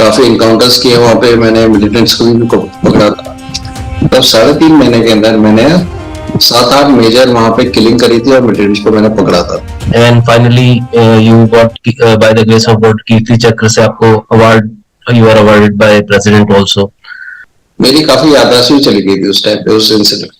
काफी इनकाउंटर्स किए वहाँ पे, मैंने मिलिटेंट्स को भी पकड़ा था। तब 3.5 महीने के अंदर मैंने 7-8 मेजर वहाँ पे किलिंग करी थी और मिलिटेंट्स को मैंने पकड़ा था। And finally you got by the grace of God Kirti Chakra से आपको award, you are awarded by president also. मेरी काफी याददाश्त भी चली गई थी उस टाइम पे, उस इंसिडेंट।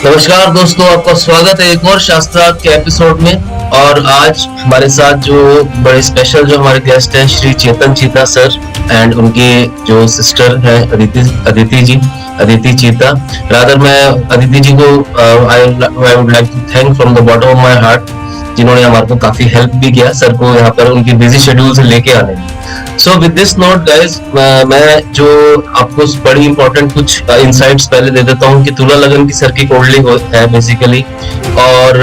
नमस्कार दोस्तों, आपका स्वागत है एक और शास्त्रार्थ के एपिसोड में। और आज हमारे साथ जो बड़े स्पेशल जो हमारे गेस्ट हैं श्री चेतन चीता सर एंड उनके जो सिस्टर है अदिति चीता। रादर मैं अदिति जी को I would like to thank from the bottom of my heart, जिन्होंने हमारे को काफी हेल्प भी किया सर को यहाँ पर उनकी बिजी शेड्यूल से लेके आने में। सो विद दिस नोट गाइज, मैं जो आपको बड़ी इंपॉर्टेंट कुछ इनसाइट्स पहले दे देता हूँ कि तुला लगन की सर की कुंडली है बेसिकली। और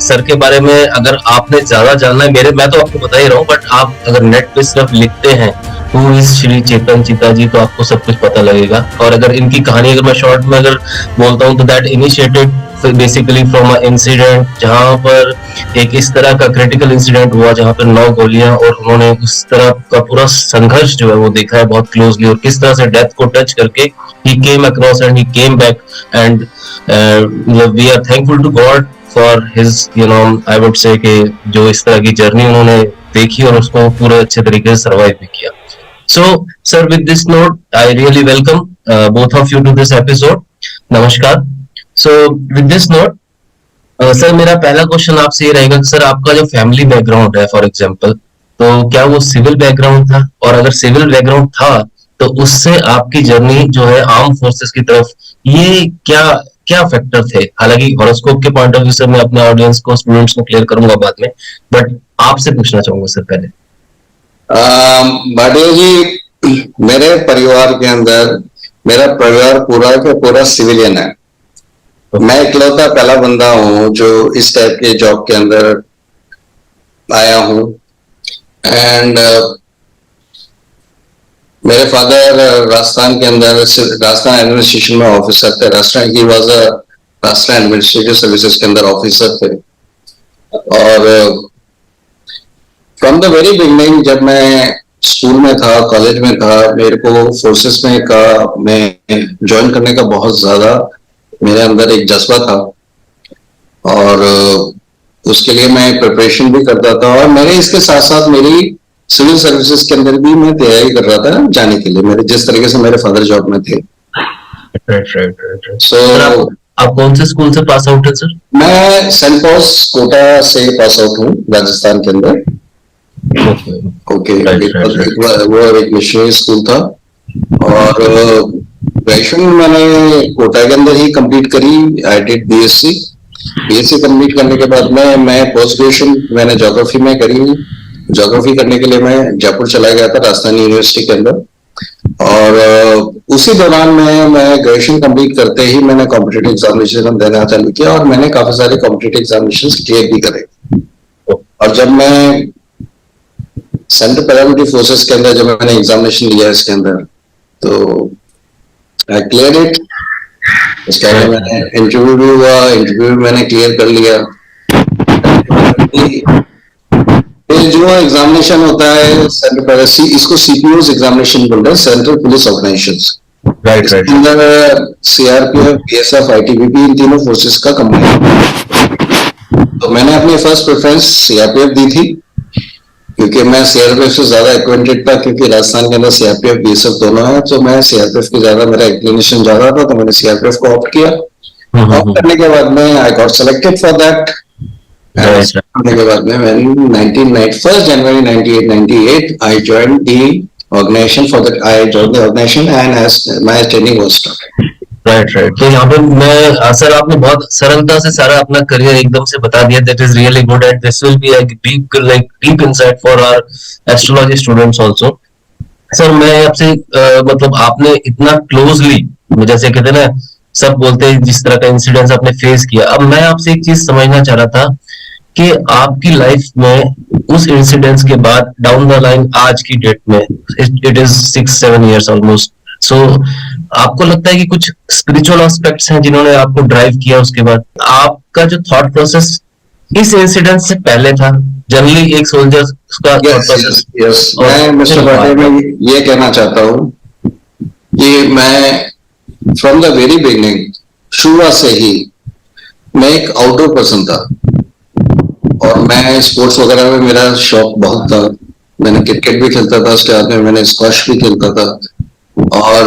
सर के बारे में अगर आपने ज्यादा जानना है, मैं तो आपको बता ही रहा हूँ, बट आप अगर नेट पे सिर्फ लिखते हैं हु इज श्री चेतन चीता जी तो आपको सब कुछ पता लगेगा। और अगर इनकी कहानी अगर मैं शॉर्ट में अगर बोलता हूँ तो that initiated basically from a incident जहां पर एक इस तरह का क्रिटिकल इंसिडेंट हुआ जहां पर 9 गोलियां, और उन्होंने उस तरह का पूरा संघर्ष जो है वो देखा है बहुत क्लोजली, और किस तरह से डेथ को टच करके ही came across and he came back. And we are thankful to God for his I would say कि जो इस तरह की जर्नी उन्होंने देखी और उसको पूरे अच्छे तरीके से सर्वाइव भी किया। So sir with this note I really welcome both of you to this episode. नमस्कार। So with this note sir, मेरा पहला क्वेश्चन आपसे ये रहेगा कि सर आपका जो फैमिली बैकग्राउंड है फॉर एग्जांपल, तो क्या वो सिविल बैकग्राउंड था? और अगर सिविल बैकग्राउंड था तो उससे आपकी जर्नी जो है आर्म फोर्सेस की तरफ, ये क्या क्या फैक्टर थे? हालांकि हॉरोस्कोप के पॉइंट ऑफ व्यू से मैं अपने ऑडियंस को, स्टूडेंट्स को क्लियर करूंगा बाद में, बट आपसे पूछना चाहूंगा सर पहले। भाटिया जी, मेरे परिवार के अंदर मेरा परिवार पूरा का पूरा सिविलियन है। मैं इकलौता पहला बंदा हूँ जो इस टाइप के जॉब के अंदर आया हूँ। एंड मेरे फादर राजस्थान के अंदर राजस्थान एडमिनिस्ट्रेशन में ऑफिसर थे। राजस्थान एडमिनिस्ट्रेटिव सर्विसेज के अंदर ऑफिसर थे। और फ्रॉम द वेरी बिगनिंग, जब मैं स्कूल में था, कॉलेज में था, मेरे को फोर्सेस में मैं ज्वाइन करने का बहुत ज्यादा मेरे अंदर एक जज्बा था, और उसके लिए मैं प्रिपरेशन भी करता था। और मैंने इसके साथ साथ मेरी सिविल सर्विसेज के अंदर भी मैं तैयारी कर रहा था जाने के लिए, मेरे जिस तरीके से मेरे फादर जॉब में थे। सो आप कौन से स्कूल से पास आउट है सर? मैं सेंट पॉल्स कोटा से पास आउट हूँ, राजस्थान के अंदर। ओके, वो एक मिशनरी स्कूल था। और ग्रेजुएशन मैंने कोटा के अंदर ही कंप्लीट करी। आई डिड बीएससी कंप्लीट करने के बाद में मैं पोस्ट ग्रेजुएशन मैंने ज्योग्राफी में करी। ज्योग्राफी करने के लिए मैं जयपुर चला गया था, राजस्थान यूनिवर्सिटी के अंदर। और उसी दौरान मैं ग्रेजुएशन कंप्लीट करते ही मैंने कॉम्पिटिटिव एग्जामिनेशन देना चालू किया, और मैंने काफी सारे कॉम्पिटिटिव एग्जामिनेशन क्लियर भी करे। और जब मैं सेंट्रल पैरामिलिट्री फोर्सेस के अंदर जब मैंने एग्जामिनेशन लिया इसके अंदर, तो आई क्लियर इट। उसके बाद मैंने इंटरव्यू भी हुआ, इंटरव्यू मैंने क्लियर कर लिया। फिर जो एग्जामिनेशन होता है सेंट्रल, इसको सीपीओ एग्जामिनेशन बोलते हैं, सेंट्रल पुलिस ऑर्गेनाइजेशन। राइट। अंदर सीआरपीएफ, बीएसएफ, आईटीबीपी, इन तीनों फोर्सेस का कंबाइन। तो मैंने अपनी फर्स्ट प्रेफरेंस सीआरपीएफ दी थी, क्योंकि मैं सीआरपीएफ से ज्यादा एक्वेंटेड था, क्योंकि राजस्थान के अंदर सीआरपीएफ बीएसएफ दोनों है। तो मैं सीआरपीएफ की ज्यादा मेरा इंक्लिनेशन ज्यादा था, तो मैंने सीआरपीएफ को ऑप्ट किया। ऑप्ट करने के बाद में I got selected for that. करने के बाद में 1st January 1998 I joined the organization and as my training was started. Right. तो यहाँ पे मैं सर, आपने बहुत सरलता से सारा अपना करियर एकदम से बता दिया। That is really good and this will be deep insight for our astrology students also. Sir मैं आपसे मतलब आपने इतना क्लोजली, जैसे कहते हैं ना, सब बोलते हैं जिस तरह का इंसिडेंस आपने फेस किया। अब मैं आपसे एक चीज समझना चाह रहा था कि आपकी लाइफ में उस इंसिडेंस के बाद डाउन द लाइन आज की डेट में, it is 6-7 years almost so आपको लगता है कि कुछ स्पिरिचुअल एस्पेक्ट्स हैं जिन्होंने आपको ड्राइव किया? उसके बाद आपका जो थॉट प्रोसेस इस इंसिडेंट से पहले था, जनरली एक सोल्जर का thought yes process, yes yes, और मैं मिस्टर फिर पाटिल बाद में? में ये कहना चाहता हूँ कि मैं फ्रॉम द वेरी बिगनिंग, शुरुआत से ही मैं एक आउटडोर पर्सन था और मैं स्पोर्ट्स वगैरह में मेरा शौक बहुत था। मैंने क्रिकेट भी खेलता था, उसके बाद में मैंने स्क्वॉश भी खेलता था। और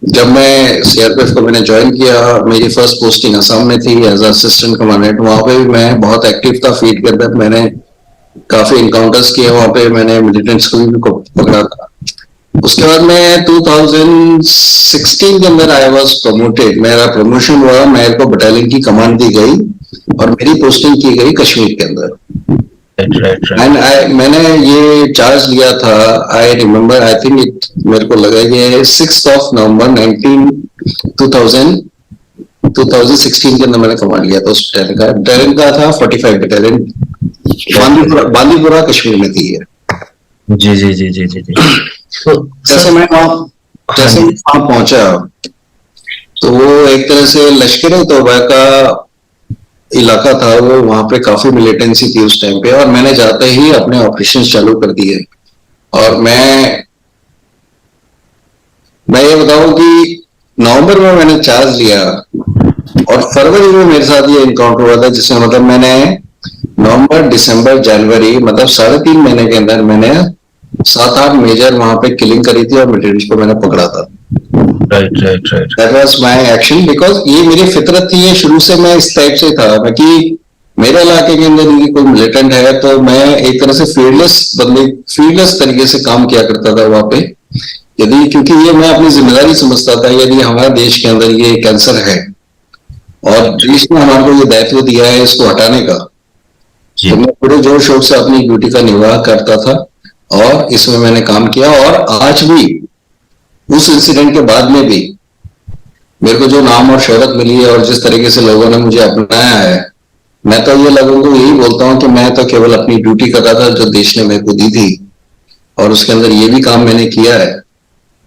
जब मैं सीआरपीएफ को मैंने ज्वाइन किया, मेरी फर्स्ट पोस्टिंग असम में थी एज असिस्टेंट कमांडेंट। वहां पे भी मैं बहुत एक्टिव था फील्ड के अंदर, मैंने काफी इनकाउंटर्स किए वहां पे, मैंने मिलिटेंट्स को भी पकड़ा था। उसके बाद में 2016 के अंदर आई वाज प्रमोटेड, मेरा प्रमोशन हुआ, मेरे को बटालियन की कमांड दी गई और मेरी पोस्टिंग की गई कश्मीर के अंदर। एंड मैंने ये चार्ज लिया था, I remember, I think it, मेरे को लगा ये 6 नवंबर 2016 के अंदर मैंने कमांड लिया था उस बटालियन का था 45 बटालियन, बांदीपुरा कश्मीर में थी ये। जी जी जी जी जी जी। तो जैसे मैं वहां पहुंचा तो वो एक तरह से लश्कर तौबा का इलाका था, वो वहां पे काफी मिलिटेंसी थी उस टाइम पे, और मैंने जाते ही अपने ऑपरेशंस चालू कर दिए। और मैं ये बताऊं कि नवंबर में मैंने चार्ज लिया और फरवरी में मेरे साथ ये इनकाउंटर हुआ था, जिसमें मतलब मैंने नवंबर दिसंबर जनवरी, मतलब 3.5 महीने के अंदर मैंने 7-8 मेजर वहां पे किलिंग करी थी और मिलिटेंट्स को मैंने पकड़ा था। Right. That was my action, because ये मेरी फितरत थी, ये शुरू से मैं इस टाइप से था मैं कि मेरे इलाके के अंदर यदि कोई मिलिटेंट है तो मैं एक तरह से फील्डलेस तरीके से काम किया करता था वहां पे। यदि, क्योंकि ये मैं अपनी जिम्मेदारी समझता था, यदि हमारे देश के अंदर ये कैंसर है और देश ने हमारे को ये दायित्व दिया है इसको हटाने का, तो मैं पूरे जोर शोर से अपनी ड्यूटी का निर्वाह करता था और इसमें मैंने काम किया। और आज भी उस इंसिडेंट के बाद में भी मेरे को जो नाम और शोहरत मिली है और जिस तरीके से लोगों ने मुझे अपनाया है, मैं तो ये लोगों को यही बोलता हूँ कि मैं तो केवल अपनी ड्यूटी कर रहा था जो देश ने मेरे को दी थी, और उसके अंदर ये भी काम मैंने किया है।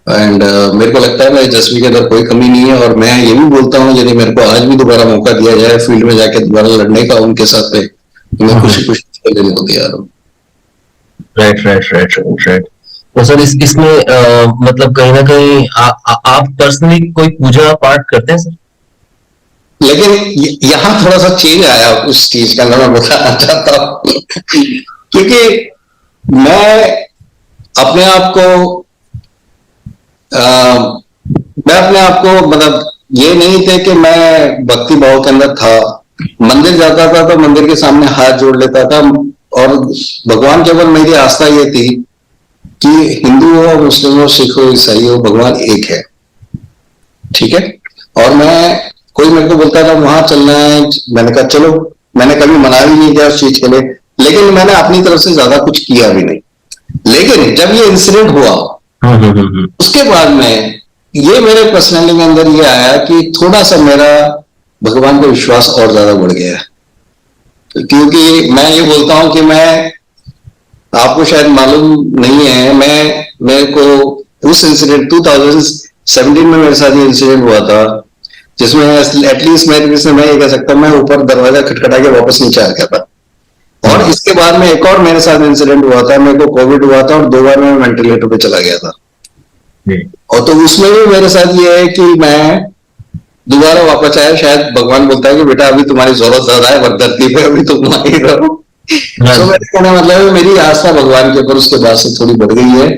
एंड मेरे को लगता है मेरे जज्बे के अंदर कोई कमी नहीं है। और मैं ये भी बोलता हूँ यदि मेरे को आज भी दोबारा मौका दिया जाए फील्ड में जाके दोबारा लड़ने का उनके साथ पे, तो मैं खुशी लेने को तैयार हूँ। राइट। तो सर इसमें मतलब कहीं ना कहीं आप पर्सनली कोई पूजा पाठ करते हैं सर? लेकिन यहाँ थोड़ा सा चेंज आया उस चीज का, मैं बताना चाहता हूँ क्योंकि मैं अपने आप को मैं अपने आप को मतलब ये नहीं थे कि मैं भक्ति भाव के अंदर था। मंदिर जाता था तो मंदिर के सामने हाथ जोड़ लेता था, और भगवान के ऊपर मेरी आस्था ये थी कि हिंदू हो, मुस्लिम हो, सिख हो, ईसाई हो, भगवान एक है, ठीक है। और मैं, कोई मेरे को बोलता था वहां चलना है, मैंने कहा चलो, मैंने कभी मना भी नहीं किया उस चीज के लिए, लेकिन मैंने अपनी तरफ से ज्यादा कुछ किया भी नहीं। लेकिन जब ये इंसिडेंट हुआ उसके बाद में ये मेरे पर्सनैलिटी के अंदर ये आया कि थोड़ा सा मेरा भगवान का विश्वास और ज्यादा बढ़ गया है। क्योंकि मैं ये बोलता हूं कि मैं, आपको शायद मालूम नहीं है, मेरे को उस इंसिडेंट 2017 में मेरे साथ ये इंसिडेंट हुआ था, जिसमें एटलीस्ट मैं ये कह सकता हूँ मैं ऊपर दरवाजा खटखटा के वापस नीचे आ गया था। और इसके बाद में एक और मेरे साथ इंसिडेंट हुआ था, मेरे को कोविड हुआ था और 2 बार मैं वेंटिलेटर पे चला गया था। और तो उसमें भी मेरे साथ ये है कि मैं दोबारा वापस आया, शायद भगवान बोलता है कि बेटा अभी तुम्हारी जरूरत ज्यादा है, धरती पे अभी तुम वहीं रहो। तो मेरे कहने मतलब मेरी आस्था भगवान के ऊपर उसके बाद से थोड़ी बढ़ गई है।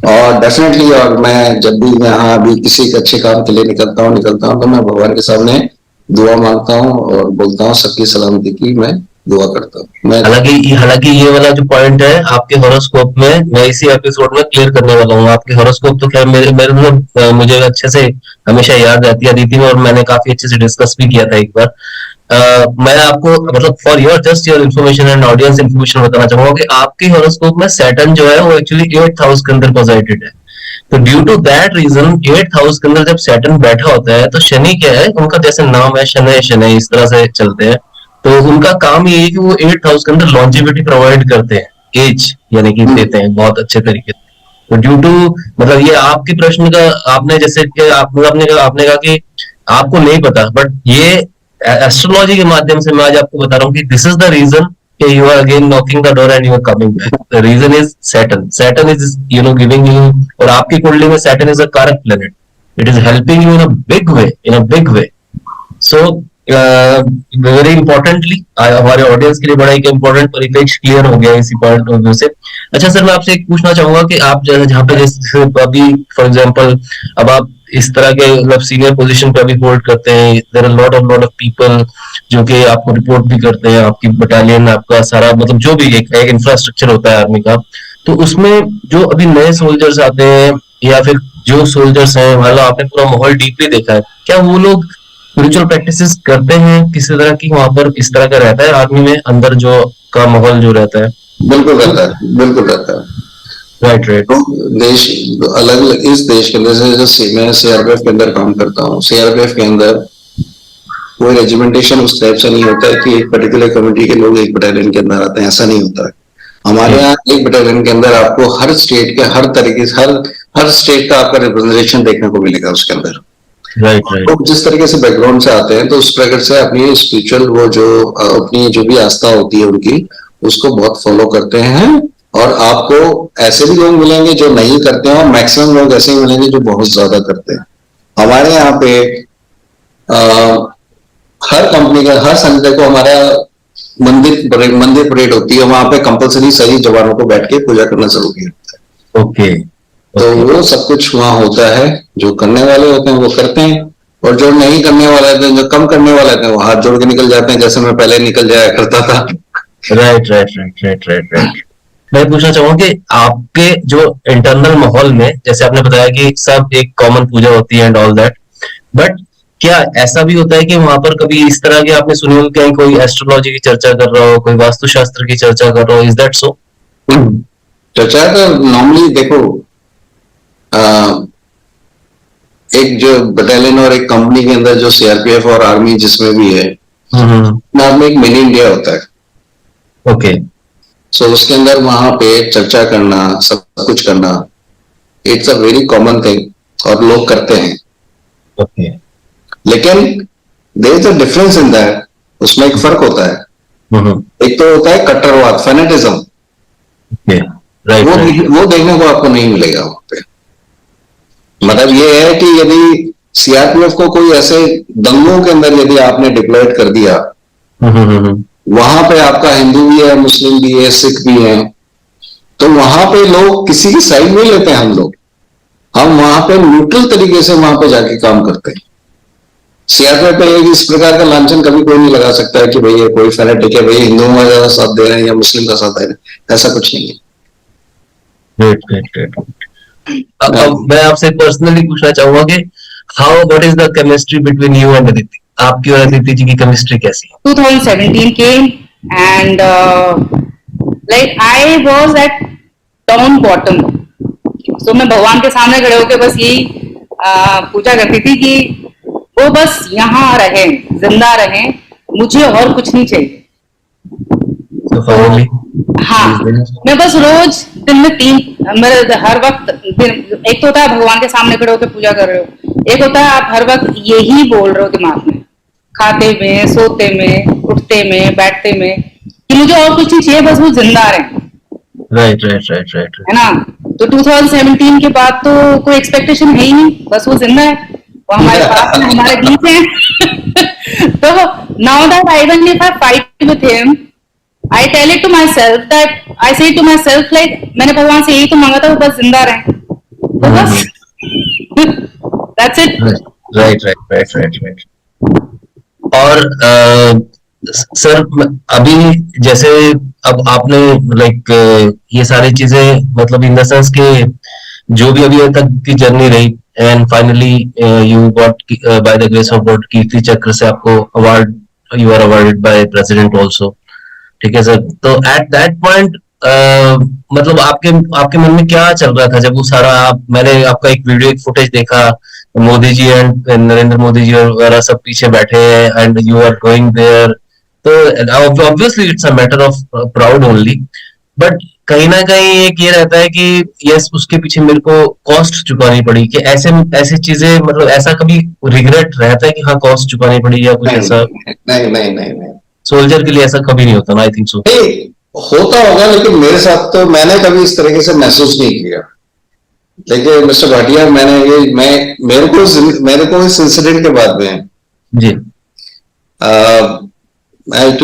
और डेफिनेटली, और मैं जब भी यहाँ अभी किसी अच्छे काम के लिए निकलता हूँ तो मैं भगवान के सामने दुआ मांगता हूँ और बोलता हूँ सबकी सलामती की मैं दुआ करता हूँ। हालांकि ये वाला जो पॉइंट है आपके हॉरोस्कोप में, मैं इसी एपिसोड में क्लियर करने वाला हूँ। आपके हॉरोस्कोप तो खैर मेरे मतलब मुझे अच्छे से हमेशा याद रहती है अदिति में, और मैंने काफी अच्छे से डिस्कस भी किया था एक बार। मैं आपको मतलब for your just your information and audience information बताना चाहूंगा कि आपके हॉरोस्कोप में सैटर्न जो है वो एक्चुअली 8th हाउस के अंदर पोजिटेड है। तो due to that reason 8th house के अंदर जब सैटर्न बैठा होता है तो शनि क्या है, उनका जैसे नाम है शनि इस तरह से चलते हैं, तो उनका काम ये है कि वो 8th हाउस के अंदर लॉन्जिविटी प्रोवाइड करते हैं, एज यानी कि देते हैं बहुत अच्छे तरीके से। तो ड्यू टू, मतलब ये आपके प्रश्न का, आपने जैसे कि आपने कहा कि आपको नहीं पता, बट ये एस्ट्रोलॉजी के माध्यम से मैं आज आपको बता रहा हूँ कि दिस इज द रीजन कि you are again knocking the door and you are coming back. The reason is Saturn. Saturn is giving you, और आपकी कुंडली में सैटर्न इज अ कारक planet. It is helping you in a big way, in a big way. So very importantly हमारे audience के लिए बड़ा एक इम्पोर्टेंट परिप्रेक्ष्य क्लियर हो गया इसी पॉइंट ऑफ व्यू से। अच्छा सर, मैं आपसे एक पूछना चाहूंगा कि आप जहाँ पे जैसे अभी फॉर एग्जांपल, अब आप इस तरह के मतलब सीनियर पोजीशन पे अभी होल्ड करते हैं, there are lot of people जो कि आपको रिपोर्ट भी करते हैं, आपकी बटालियन, आपका सारा मतलब जो भी एक इंफ्रास्ट्रक्चर होता है आर्मी का। तो उसमें जो अभी नए सोल्जर्स आते हैं, या फिर जो सोल्जर्स हैं, मान लो आपने पूरा माहौल डीपली देखा है, क्या वो लोग स्पिरिचुअल प्रैक्टिसेस करते हैं किसी तरह की? वहां पर इस तरह का रहता है आर्मी में अंदर जो का माहौल जो रहता है? बिल्कुल रहता है, बिल्कुल रहता है। Right right. तो देश अलग अलग, इस देश के अंदर से जैसे मैं सीआरपीएफ के अंदर काम करता हूँ, सीआरपीएफ के अंदर कोई रेजिमेंटेशन उस टाइप से नहीं होता है कि एक पर्टिकुलर कम्युनिटी के लोग एक बटालियन के अंदर आते हैं, ऐसा नहीं होता है। हमारे यहाँ एक बटालियन के अंदर आपको हर स्टेट के हर तरीके से हर स्टेट का आपका रिप्रेजेंटेशन देखने को मिलेगा उसके अंदर। Right right. लोग जिस तरीके से बैकग्राउंड से आते हैं तो उस प्रकार से अपनी स्पिरिचुअल वो जो अपनी जो भी आस्था होती है उनकी, उसको बहुत फॉलो करते हैं। और आपको ऐसे भी लोग मिलेंगे जो नहीं करते हैं, और मैक्सिमम लोग ऐसे ही मिलेंगे जो बहुत ज्यादा करते हैं। हमारे यहाँ पे आ, हर कंपनी का हर संडे को हमारा मंदिर परेड होती है, वहां पे कंपलसरी सही जवानों को बैठ के पूजा करना जरूरी होता है। ओके। तो वो सब कुछ वहाँ होता है। जो करने वाले होते हैं वो करते हैं, और जो नहीं करने वाले होते हैं, जो कम करने वाले होते हैं, वो हाथ जोड़ के निकल जाते हैं, जैसे मैं पहले निकल जाया करता था। Right right right right right right. मैं पूछना चाहूंगा कि आपके जो इंटरनल माहौल में, जैसे आपने बताया कि सब एक कॉमन पूजा होती है एंड ऑल दैट, बट क्या ऐसा भी होता है कि वहां पर कभी इस तरह के आपने सुने हो कहीं कोई एस्ट्रोलॉजी की चर्चा कर रहा हो, कोई वास्तुशास्त्र की चर्चा कर रहा हो? Is that so? चर्चा तो नॉर्मली देखो, एक जो बटालियन और एक कंपनी के अंदर जो सीआरपीएफ और आर्मी जिसमें भी है, नाम में एक मिनी इंडिया होता है। ओके। सो उसके अंदर वहां पे चर्चा करना, सब कुछ करना, it's a very common thing और लोग करते हैं। ओके। लेकिन there is a difference in that, उसमें एक फर्क होता है। एक तो होता है कट्टरवाद, फैनेटिज्म। राइट। वो देखने को आपको नहीं मिलेगा वहां पे। मतलब ये है कि यदि सीआरपीएफ को कोई ऐसे दंगों के अंदर यदि आपने डिप्लॉयड कर दिया, वहां पे आपका हिंदू भी है, मुस्लिम भी है, सिख भी है, तो वहां पे लोग किसी की साइड नहीं लेते हैं। हम वहां पे न्यूट्रल तरीके से वहां पे जाके काम करते हैं। सीआरपीएफ पे इस प्रकार का लांछन कभी कोई नहीं लगा सकता है कि भाई ये कोई फैनेटिक है, भाई हिंदुओं का ज्यादा साथ दे रहे हैं या मुस्लिम का साथ दे रहे हैं, ऐसा कुछ नहीं है। Great great great. अब मैं आपसे पर्सनली पूछना चाहूंगा कि how, what is the chemistry between you and Aditi? आपकी और अदिति जी की केमिस्ट्री कैसी है? 2017 came and like I was at down bottom. So मैं भगवान के सामने खड़े होकर बस यही पूजा करती थी कि वो बस यहाँ रहे, जिंदा रहे, मुझे और कुछ नहीं चाहिए। So finally, हाँ, मैं बस रोज दिन में मेरे हर वक्त एक तो होता है भगवान के सामने खड़े होकर पूजा कर रहे हो, एक होता है आप हर वक्त यही बोल रहे हो दिमाग में, खाते में, सोते में, उठते में, बैठते में, कि मुझे और कुछ नहीं चाहिए, बस वो जिंदा रहे। राइट राइट राइट राइट, है ना? तो 2017 के बाद तो कोई एक्सपेक्टेशन है ही नहीं, बस वो जिंदा है, वो हमारे पास है, हमारे बीच है। तो now that even if I fight with him, I tell it to myself that I say to myself like मैंने भगवान से यही तो मांगा था, वो बस जिंदा रहे, तो बस that's it. Right right right right right. और सर अभी जैसे अब आपने लाइक ये सारी चीजें मतलब इन द सेंस के जो भी अभी तक की जर्नी रही, and finally you got by the grace of God Kirti Chakra से आपको award, you are awarded by president also, ठीक है सर? तो एट दैट पॉइंट मतलब आपके मन में क्या चल रहा था जब वो सारा मैंने आपका एक वीडियो, एक फुटेज देखा, मोदी जी एंड नरेंद्र मोदी जी वगैरह सब पीछे बैठे हैं and you are going there, तो obviously it's a matter of proud only, but कहीं ना कहीं एक ये रहता है कि यस उसके पीछे मेरे को कॉस्ट चुकानी पड़ी, कि ऐसे ऐसी चीजें, मतलब ऐसा कभी रिग्रेट रहता है कि हाँ कॉस्ट चुकानी पड़ी या कुछ नहीं ऐसा? नहीं नहीं नहीं नहीं सोल्जर के लिए ऐसा कभी नहीं होता ना, आई थिंक सो। नहीं, होता होगा लेकिन मेरे साथ तो मैंने कभी इस तरीके से महसूस नहीं किया। लेकिन मिस्टर भाटिया, मेरे को इस इंसिडेंट के बाद में जी। I want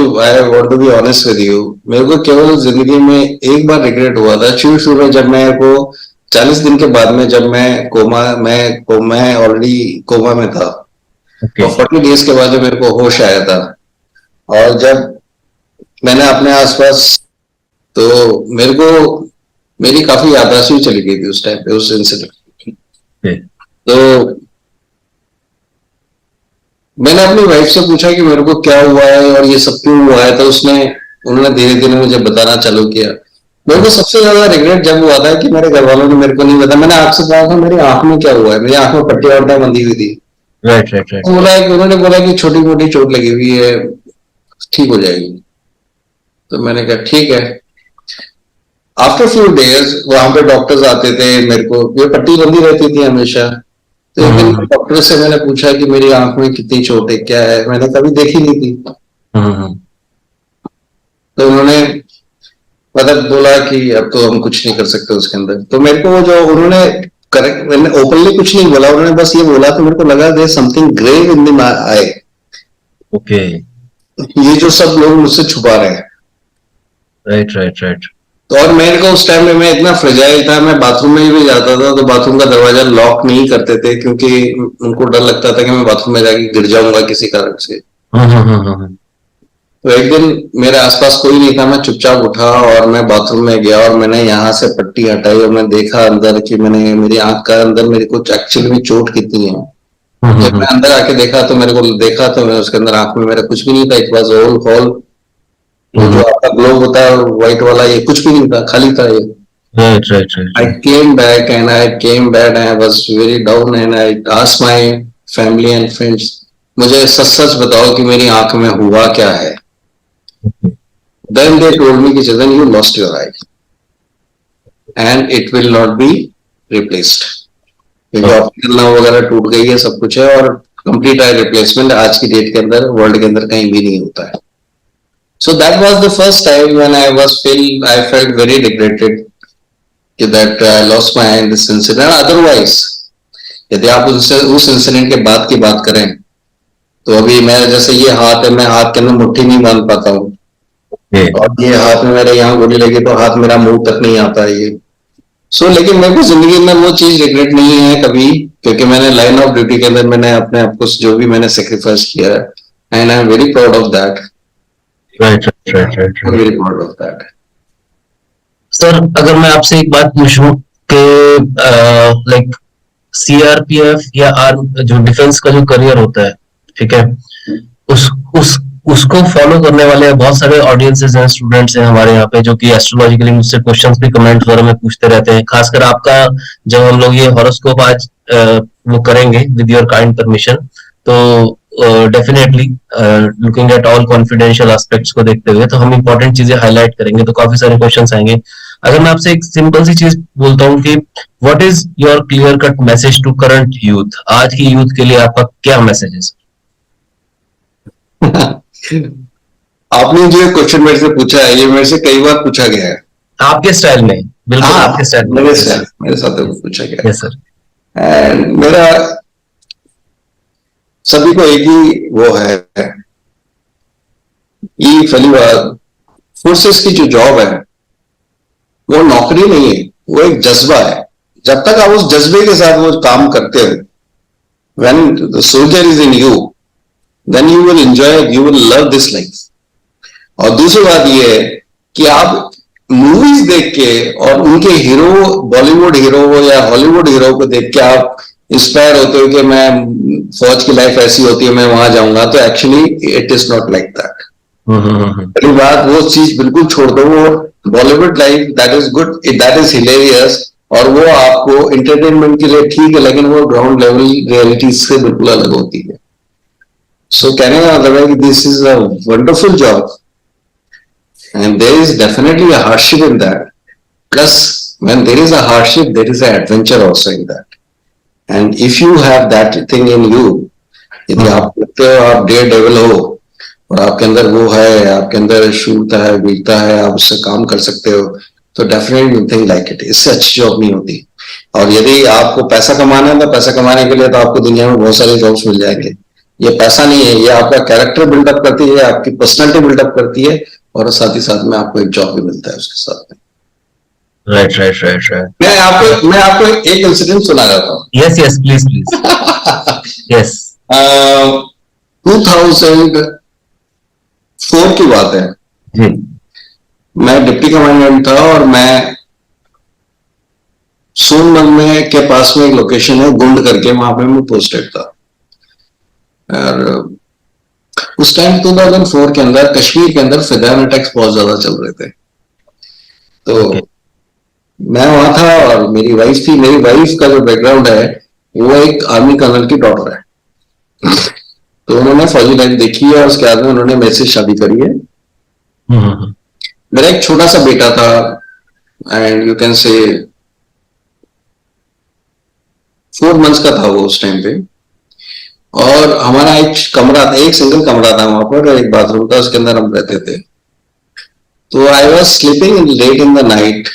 to be honest with you, मेरे को केवल जिंदगी में एक बार रिग्रेट हुआ था शुरू में, जब मेरे को 40 दिन के बाद में, जब मैं ऑलरेडी कोमा में था, ओके। और 40 डेज के बाद जब मेरे को होश आया था, और जब मैंने अपने आसपास, तो मेरे को मेरी काफी याददाश्त भी चली गई थी उस टाइम पे, उस इंसिडेंट। तो मैंने अपनी वाइफ से पूछा कि मेरे को क्या हुआ है और ये सब क्यों हुआ है, तो उन्होंने धीरे धीरे मुझे बताना चालू किया। मेरे को सबसे ज्यादा रिग्रेट जब हुआ था कि मेरे घर वालों ने मेरे को नहीं बताया। मैंने आपसे कहा था मेरी आंख में क्या हुआ है, मेरी आंख में पट्टी वट्टा बंधी हुई थी। Right right right. उन्होंने बोला कि छोटी मोटी चोट लगी हुई है, ठीक हो जाएगी। तो मैंने कहा ठीक है। आफ्टर फ्यू डेज वहां पे डॉक्टर्स आते थे, मेरे को ये पट्टी बंधी रहती थी हमेशा। तो एक दिन डॉक्टर से मैंने पूछा कि मेरी आंख में कितनी चोट है, क्या है, मैंने कभी देखी नहीं थी। तो उन्होंने मतलब बोला कि अब तो हम कुछ नहीं कर सकते उसके अंदर। तो मेरे को जो उन्होंने करेक्ट, मैंने ओपनली कुछ नहीं बोला, उन्होंने बस ये बोला, तो मेरे को लगा there something grave in the eye. Okay. ये जो सब लोग मुझसे छुपा रहे हैं। Right right right. तो और मेरे को उस टाइम में मैं इतना फ्रेजाइल था, मैं बाथरूम में भी जाता था तो बाथरूम का दरवाजा लॉक नहीं करते थे, क्योंकि उनको डर लगता था कि मैं बाथरूम में जाके गिर जाऊंगा किसी कारण से। तो एक दिन मेरे आसपास कोई नहीं था, मैं चुपचाप उठा और मैं बाथरूम में गया और मैंने यहाँ से पट्टी हटाई और मैं देखा अंदर कि मैंने मेरी आंख का अंदर मेरे को एक्चुअली में चोट कितनी है। जब मैं अंदर आके देखा तो मेरे को देखा तो मैं उसके अंदर आंख में मेरा कुछ भी नहीं था। इट वॉज ऑल हॉल, वो जो आपका ग्लोब होता है व्हाइट वाला, ये कुछ भी नहीं था, खाली था ये। Right right right. I came back and I was very down and I asked my family and friends, मुझे सच सच बताओ कि मेरी आंख में हुआ क्या है। Then they told me कि Chetan, you lost your eye and it will not be replaced, क्योंकि ऑप्टिकल नर्व वगैरह टूट गई है, सब कुछ है, और कंप्लीट आई रिप्लेसमेंट आज की डेट के अंदर वर्ल्ड के अंदर कहीं भी नहीं होता है। So that was the first time when I felt very regretted that I lost my eye in this incident. Otherwise, यदि आप उस इंसिडेंट के बाद की बात करें तो अभी मैं जैसे ये हाथ है, मैं हाथ के अंदर मुट्ठी नहीं बांध पाता हूँ, और ये हाथ में मेरे यहाँ गोली लगी तो हाथ मेरा मुंह तक नहीं आता है ये। लेकिन मेरे को जिंदगी में वो चीज रिग्रेट नहीं है कभी, क्योंकि मैंने लाइन ऑफ ड्यूटी के अंदर मैंने अपने आप को जो भी मैंने सेक्रीफाइस किया है, and I am very proud of that. Right right right. Very proud of that. Sir अगर मैं आपसे एक बात पूछूं कि लाइक सीआरपीएफ या आर्मी, जो डिफेंस का जो करियर होता है, ठीक है, उस उसको फॉलो करने वाले बहुत सारे ऑडियंसेस हैं, स्टूडेंट्स हैं हमारे यहाँ पे, जो कि एस्ट्रोलॉजिकली मुझसे क्वेश्चंस भी कमेंट वगैरह में पूछते रहते हैं। खासकर आपका जब हम लोग ये हॉरोस्कोप आज वो करेंगे विद योर काइंड परमिशन, तो definitely looking at all confidential aspects को देखते हुए तो हम इंपॉर्टेंट चीजें हाईलाइट करेंगे, तो काफी सारे क्वेश्चंस आएंगे। अगर मैं आपसे एक सिंपल सी चीज बोलता हूँ कि what is your clear cut message to current youth, आज की यूथ के लिए आपका क्या मैसेज है? आपने जो क्वेश्चन मेरे से पूछा है, ये मेरे से कई बार पूछा गया है आपके स्टाइल में, बिल्कुल आपके स्टाइल में, मेरे साथ पूछा गया है। Yes sir. एंड मेरा सभी को एक ही वो है, ये पहली बार फोर्सेस की जो जॉब है वो नौकरी नहीं है, वो एक जज्बा है। जब तक आप उस जज्बे के साथ वो काम करते हो, when the soldier is in you, then you will enjoy, you will love this life। और दूसरी बात ये है कि आप मूवीज देख के और उनके हीरो, बॉलीवुड हीरो या हॉलीवुड हीरो को देख के आप इंस्पायर होते हो कि मैं फौज की लाइफ ऐसी होती है, मैं वहां जाऊंगा, तो actually it is not like that. पहली बात वो चीज बिल्कुल छोड़ दो। वो Bollywood life that is good, that is hilarious, और वो आपको एंटरटेनमेंट के लिए ठीक है, लेकिन वो ग्राउंड लेवल रियलिटी से बिल्कुल अलग होती है। सो कहने का मतलब है कि this is a wonderful job and there is definitely a hardship in that, Plus, when there is a hardship, there is an adventure also in that. And if you have that thing in you, यदि आप लगते हो आप dare devil हो और आपके अंदर वो है, आपके अंदर शूरता है, वीरता है, आप उससे काम कर सकते हो, तो definitely you think like it. इससे अच्छी जॉब नहीं होती. और यदि आपको पैसा कमाना है तो पैसा कमाने के लिए तो आपको दुनिया में बहुत सारे जॉब्स मिल जाएंगे. ये पैसा नहीं है, ये आपका कैरेक्टर बिल्डअप करती है, आपकी पर्सनालिटी बिल्डअप करती है, और साथ ही साथ में आपको एक जॉब भी मिलता है उसके साथ में. Right right right right. मैं आपको एक इंसिडेंट सुना रहा हूँ. Yes yes please please. Yes. 2004 की बात है जी. मैं डिप्टी कमांडेंट था और मैं सोनमर्ग में के पास में एक लोकेशन है गुंड करके, वहां पे मैं पोस्टेड था. और उस टाइम 2004 के अंदर कश्मीर के अंदर फिदायन अटैक्स बहुत ज्यादा चल रहे थे. तो मैं वहां था और मेरी वाइफ थी. मेरी वाइफ का जो बैकग्राउंड है वो एक आर्मी कर्नल की डॉटर है. तो उन्होंने फौजी लाइफ देखी है और उसके बाद में उन्होंने मेरे से शादी करी है. मेरा एक छोटा सा बेटा था and you can say 4 months का था वो उस टाइम पे. और हमारा एक कमरा था, एक सिंगल कमरा था वहां पर, एक बाथरूम था, उसके अंदर हम रहते थे. तो I was sleeping late in the night.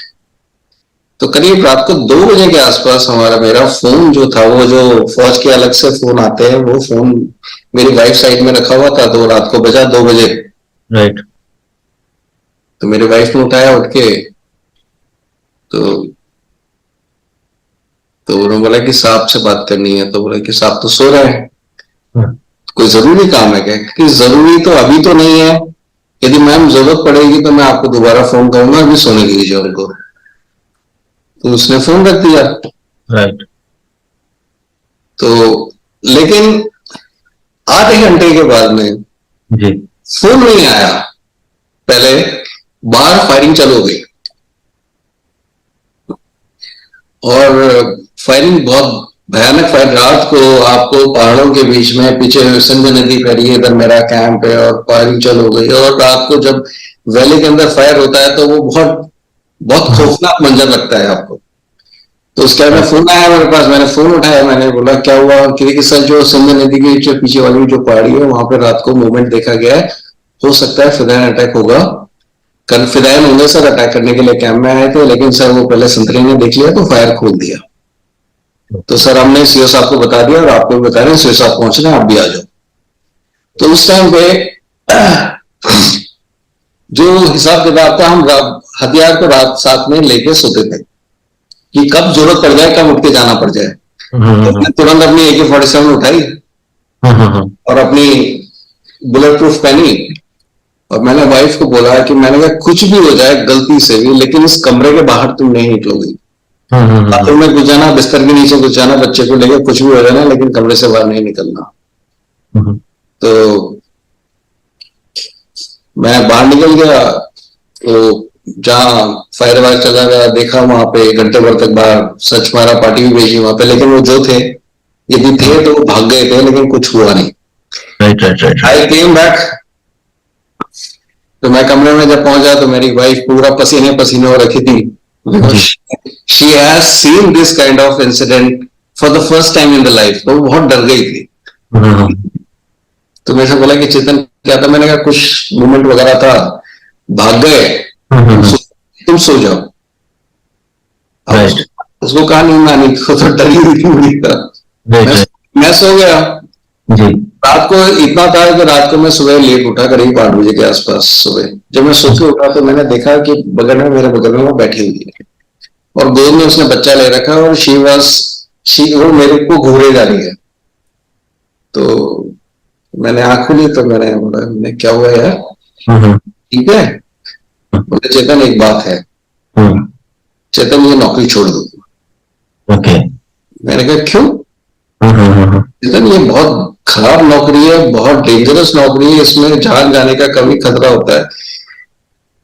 तो करीब रात को 2 बजे के आसपास मेरा फोन जो था, वो जो फौज के अलग से फोन आते हैं, वो फोन मेरी वाइफ साइड में रखा हुआ था. तो रात को बजा 2 बजे. राइट. तो मेरी वाइफ ने उठाया उठ के. तो उन्होंने बोला कि साहब से बात करनी है. तो बोला कि साहब तो सो रहे हैं, कोई जरूरी काम है क्या? कि जरूरी तो अभी तो नहीं है, यदि मैम जरूरत पड़ेगी तो मैं आपको दोबारा फोन करूंगा, अभी सोने दीजिए उनको. तो उसने फोन रख दिया. राइट. तो लेकिन आधे घंटे के बाद में जी फोन नहीं आया. पहले बाहर फायरिंग चालू हो गई और फायरिंग बहुत भयानक फायर. रात को आपको पहाड़ों के बीच में पीछे सिंध नदी बह रही है, इधर मेरा कैंप है, और फायरिंग चालू हो गई. और रात को जब वैली के अंदर फायर होता है तो वो बहुत बहुत खौफनाक मंजर लगता है आपको. तो उसके बाद में फोन आया मेरे पास. मैंने फोन उठाया, मैंने बोला क्या हुआ? क्योंकि सर जो सिंध नदी के जो पीछे वाली जो पहाड़ी है वहां पर रात को मूवमेंट देखा गया है, हो सकता है फिदायन अटैक होगा. कल फिदायन होंगे सर, अटैक करने के लिए कैंप में आए थे, लेकिन सर वो पहले संतरी ने देख लिया तो फायर खोल दिया. तो सर हमने सीओ साहब को बता दिया और आपको भी बता रहे हैं, सीओ साहब पहुंच रहे हैं, आप भी आ जाओ. तो उस टाइम पे जो हिसाब किताब था, हम हथियार को रात साथ में लेके सोते थे कि कब जरूरत पड़ जाए, कब उठ के जाना पड़ जाए. तो मैंने तुरंत अपनी AK-47 उठाई और अपनी बुलेट प्रूफ पहनी. और मैंने वाइफ को बोला कि मैंने कहा कुछ भी हो जाए गलती से भी, लेकिन इस कमरे के बाहर तुम नहीं निकलोगी. बाथरूम में घुस जाना, बिस्तर के नीचे घुस जाना, बच्चे को लेकर कुछ भी हो जाना, लेकिन कमरे से बाहर नहीं निकलना. तो मैं बाहर निकल गया. तो जहाँ फायर वायर चला गया, देखा वहां पे घंटे भर तक बाहर सर्च मारा, पार्टी भी भेजी वहां पे, लेकिन वो जो थे यदि थे तो भाग गए थे, लेकिन कुछ हुआ नहीं. आई केम बैक. तो मैं कमरे में जब पहुंचा तो मेरी वाइफ पूरा पसीने पसीने हो रखी थी. She has seen this kind of incident for the first time in the life. तो वो बहुत डर गई थी. तो मेरे से बोला कि चेतन क्या था? मैंने कहा कुछ मूवमेंट वगैरह था, भाग गए, तुम सो जाओ. उसको कहा नहीं मानी, तो डरी हुई थी पूरी तरह. मैं सो गया. रात को इतना था कि रात को मैं सुबह लेट उठा, करीब 8 बजे के आसपास सुबह. जब मैं सो के उठा तो मैंने देखा कि बगल में, मेरे बगल में वो बैठी हुई है और गोद में उसने बच्चा ले रखा है और वो मेरे को घूरे जा रही है. तो मैंने आंख खोली तो मैंने बोला क्या हुआ यार, ठीक है? बोले चेतन एक बात है, चेतन ये नौकरी छोड़ दो. मैंने कहा क्यों? चेतन ये बहुत खराब नौकरी है, बहुत डेंजरस नौकरी है, इसमें जान जाने का कभी खतरा होता है.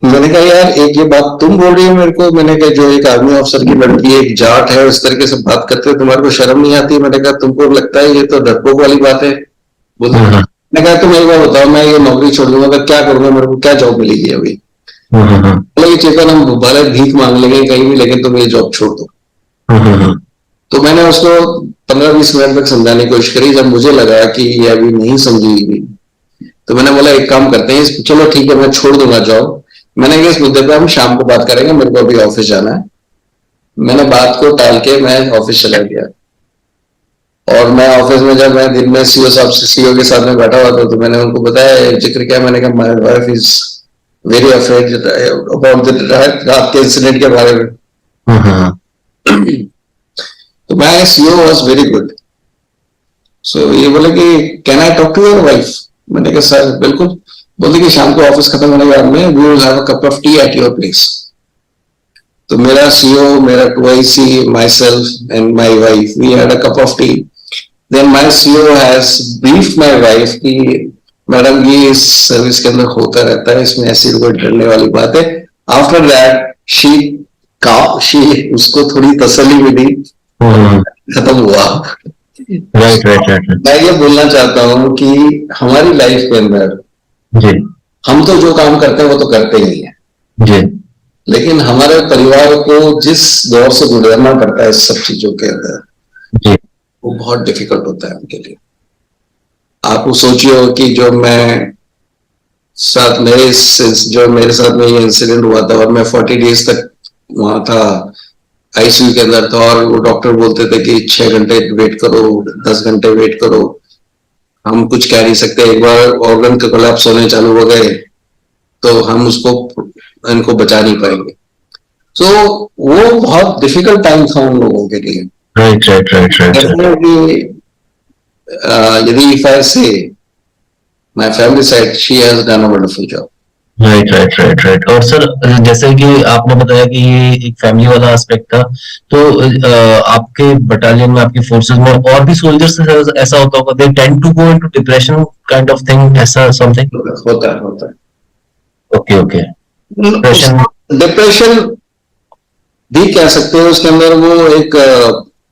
मैंने कहा यार एक ये बात तुम बोल रही हो मेरे को. मैंने कहा जो एक आर्मी ऑफिसर की लड़की, एक जाट है, इस तरीके से बात करते हो, तुम्हारे को शर्म नहीं आती? मैंने कहा तुमको लगता है ये तो डरपोक वाली बात है. बोलते मैंने कहा तुम एक बार बताओ, मैं ये नौकरी छोड़ दूंगा तो क्या करूंगा, मेरे को क्या जॉब मिलेगी अभी? बोला कि चेतन हम भले भीख मांग लेंगे कहीं भी, लेकिन तुम ये जॉब छोड़ दो। तो मैंने उसको 15-20 मिनट तक समझाने की कोशिश करी। जब मुझे लगा कि ये अभी नहीं समझेगी, तो मैंने बोला एक काम करते हैं, चलो ठीक है मैं छोड़ दूंगा जॉब। मैंने कहा इस मुद्दे पे हम शाम को बात करेंगे, मेरे को अभी ऑफिस जाना है। मैंने बात को टाल के मैं ऑफिस चला गया। और मैं ऑफिस में जब मैं दिन में सीओ साहब से सीओ के साथ में बैठा हुआ था, तो मैंने उनको बताया, जिक्र किया। मैंने कहा my wife is very afraid about the रात के इंसिडेंट के बारे में। तो मैं CO was very good. So ये बोले कि can I talk to your wife? मैंने कहा सर बिल्कुल। बोलते कि शाम को ऑफिस खत्म होने के बाद में we will have a cup of tea at your place. तो मेरा सीओ, मेरा 2IC, myself and my wife, we had a cup of tea. Then my CO has brief my wife कि madam ये इस service के अंदर होता रहता है, इसमें ऐसी कोई डरने वाली बात है। आफ्टर दैट शी उसको थोड़ी तसल्ली मिली, खत्म हुआ। राइट राइट राइट मैं ये बोलना चाहता हूँ कि हमारी लाइफ के अंदर जी हम तो जो काम करते हैं वो तो करते ही हैं, जी लेकिन हमारे परिवार को जिस दौर से गुजरना पड़ता है इस सब चीजों के अंदर, जी वो बहुत डिफिकल्ट होता है उनके लिए। आप सोचिए कि जो मेरे साथ में ये इंसिडेंट हुआ था, और मैं 40 डेज तक वहां था, आईसीयू के अंदर था, और वो डॉक्टर बोलते थे कि 6 घंटे वेट करो, 10 घंटे वेट करो, हम कुछ कह नहीं सकते। एक बार ऑर्गन के कोलैप्स होने चालू हो गए तो हम इनको बचा नहीं पाएंगे। तो वो बहुत डिफिकल्ट टाइम था उन लोगों के लिए। Right right right right definitely यदि इफ आई से my family side, she has done a wonderful job. Right right right right. और सर जैसे कि आपने बताया कि ये एक फैमिली वाला एस्पेक्ट था, तो आपके बटालियन में, आपके फोर्सेस में और भी सोल्जर्स ऐसा होता होगा, they tend to go into depression kind of thing, ऐसा समथिंग? होता है। Okay okay. डिप्रेशन डिप्रेशन भी कह सकते हो, उसके अंदर वो एक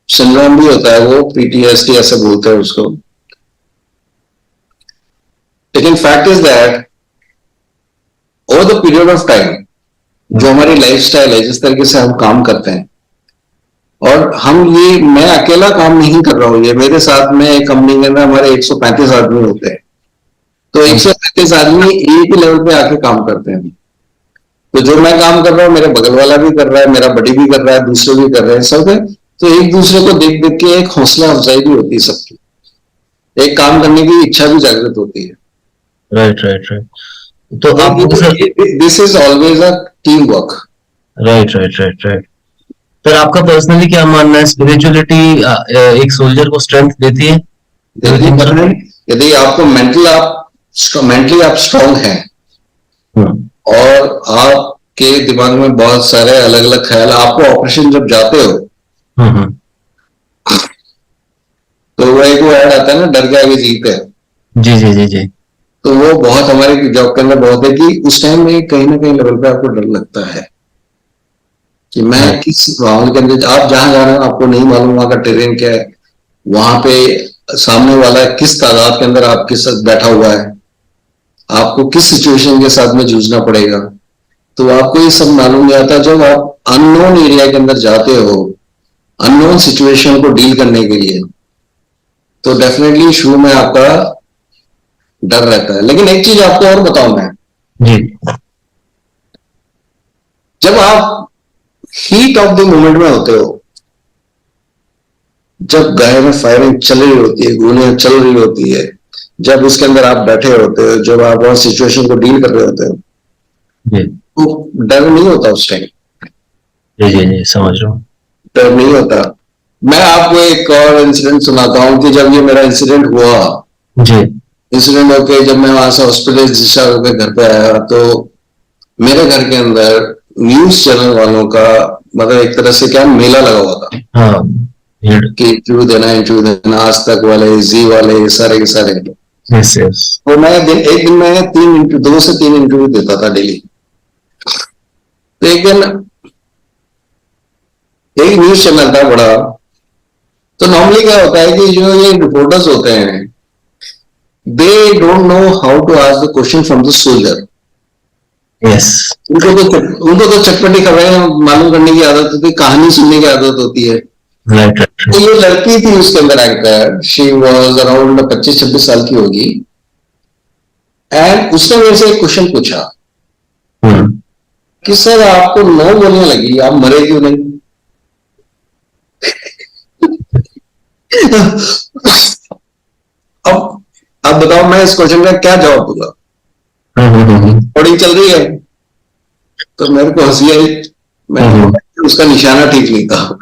सिंड्रोम भी होता है, वो PTSD ऐसे बोलते हैं उसको। लेकिन fact is that over the period of time, जो हमारी लाइफस्टाइल है, जिस तरीके से हम काम करते हैं, और मैं अकेला काम नहीं कर रहा हूँ, ये मेरे साथ में एक कंपनी के अंदर हमारे 135 आदमी होते हैं। तो 135 आदमी एक ही लेवल पे आके काम करते हैं। तो जो मैं काम कर रहा हूँ, मेरे बगल वाला भी कर रहा है, मेरा बड़ी भी कर रहा है, दूसरे भी कर रहे हैं, सब है। तो एक दूसरे को देख देख के एक हौसला अफजाई भी होती है सबकी, एक काम करने की इच्छा भी जागृत होती है। Right right right. तो आप sir, this is always a team work. Right right right right. Sir आपका पर्सनली क्या मानना है, स्पिरिचुअलिटी एक सोल्जर को स्ट्रेंथ देती है? यदि आपको मेंटली आप स्ट्रांग हैं, और आपके दिमाग में बहुत सारे अलग अलग ख्याल, आपको ऑपरेशन जब जाते हो तो वो एक वो ऐड आता है ना, डर के आगे जीत है। जी जी जी जी। तो वो बहुत हमारे जॉब के अंदर बहुत है कि उस टाइम में कहीं ना कहीं लेवल पे आपको डर लगता है कि मैं किस माहौल के अंदर, आप जहां जा रहे हो आपको नहीं मालूम वहां का टेरेन क्या है, वहां पे सामने वाला किस तादाद के अंदर आपके साथ बैठा हुआ है, आपको किस सिचुएशन के साथ में जूझना पड़ेगा। तो आपको ये सब मालूम नहीं आता जब आप अननोन एरिया के अंदर जाते हो, अननोन सिचुएशन को डील करने के लिए। तो डेफिनेटली शुरू में आपका डर रहता है। लेकिन एक चीज आपको और बताऊं मैं, जी, जब आप हीट ऑफ द मोमेंट में होते हो, जब गाय में फायरिंग चल रही होती है, गोलियां चल रही होती है, जब उसके अंदर आप बैठे होते हो, जब आप वहां सिचुएशन को डील कर रहे होते हो, तो डर नहीं होता उस टाइम। जी जी जी, समझ रहा हूँ। डर नहीं होता। मैं आपको एक और इंसिडेंट सुनाता हूँ कि जब ये मेरा इंसिडेंट हुआ, जी, इंसिडेंट होके जब मैं वहां से हॉस्पिटल डिस्चार्ज होकर घर पे आया, तो मेरे घर के अंदर न्यूज चैनल वालों का मतलब एक तरह से क्या मेला लगा हुआ था। हाँ, कि इंटरव्यू देना, आज तक वाले, जी वाले, सारे के सारे। Yes yes. तो मैं एक दिन में 2 से 3 इंटरव्यू देता था डेली। तो एक दिन एक न्यूज चैनल था बड़ा। तो नॉर्मली क्या होता है कि जो ये रिपोर्टर्स होते हैं, they don't know how to ask the question from the soldier. Yes, उनको तो चटपटी खबरें मालूम करने की आदत होती है, कहानी सुनने की आदत होती है। Right right. तो ये लड़की थी उसके अंदर एंकर, शी वॉज अराउंड 25-26 साल की होगी, एंड उसने मेरे से एक क्वेश्चन पूछा कि सर आपको 9 गोलियां लगी, आप मरे क्यों नहीं? अब बताओ मैं इस क्वेश्चन का क्या जवाब दूंगा? रिकॉर्डिंग चल रही है तो मेरे को हंसी आई। मैं उसका निशाना ठीक नहीं था।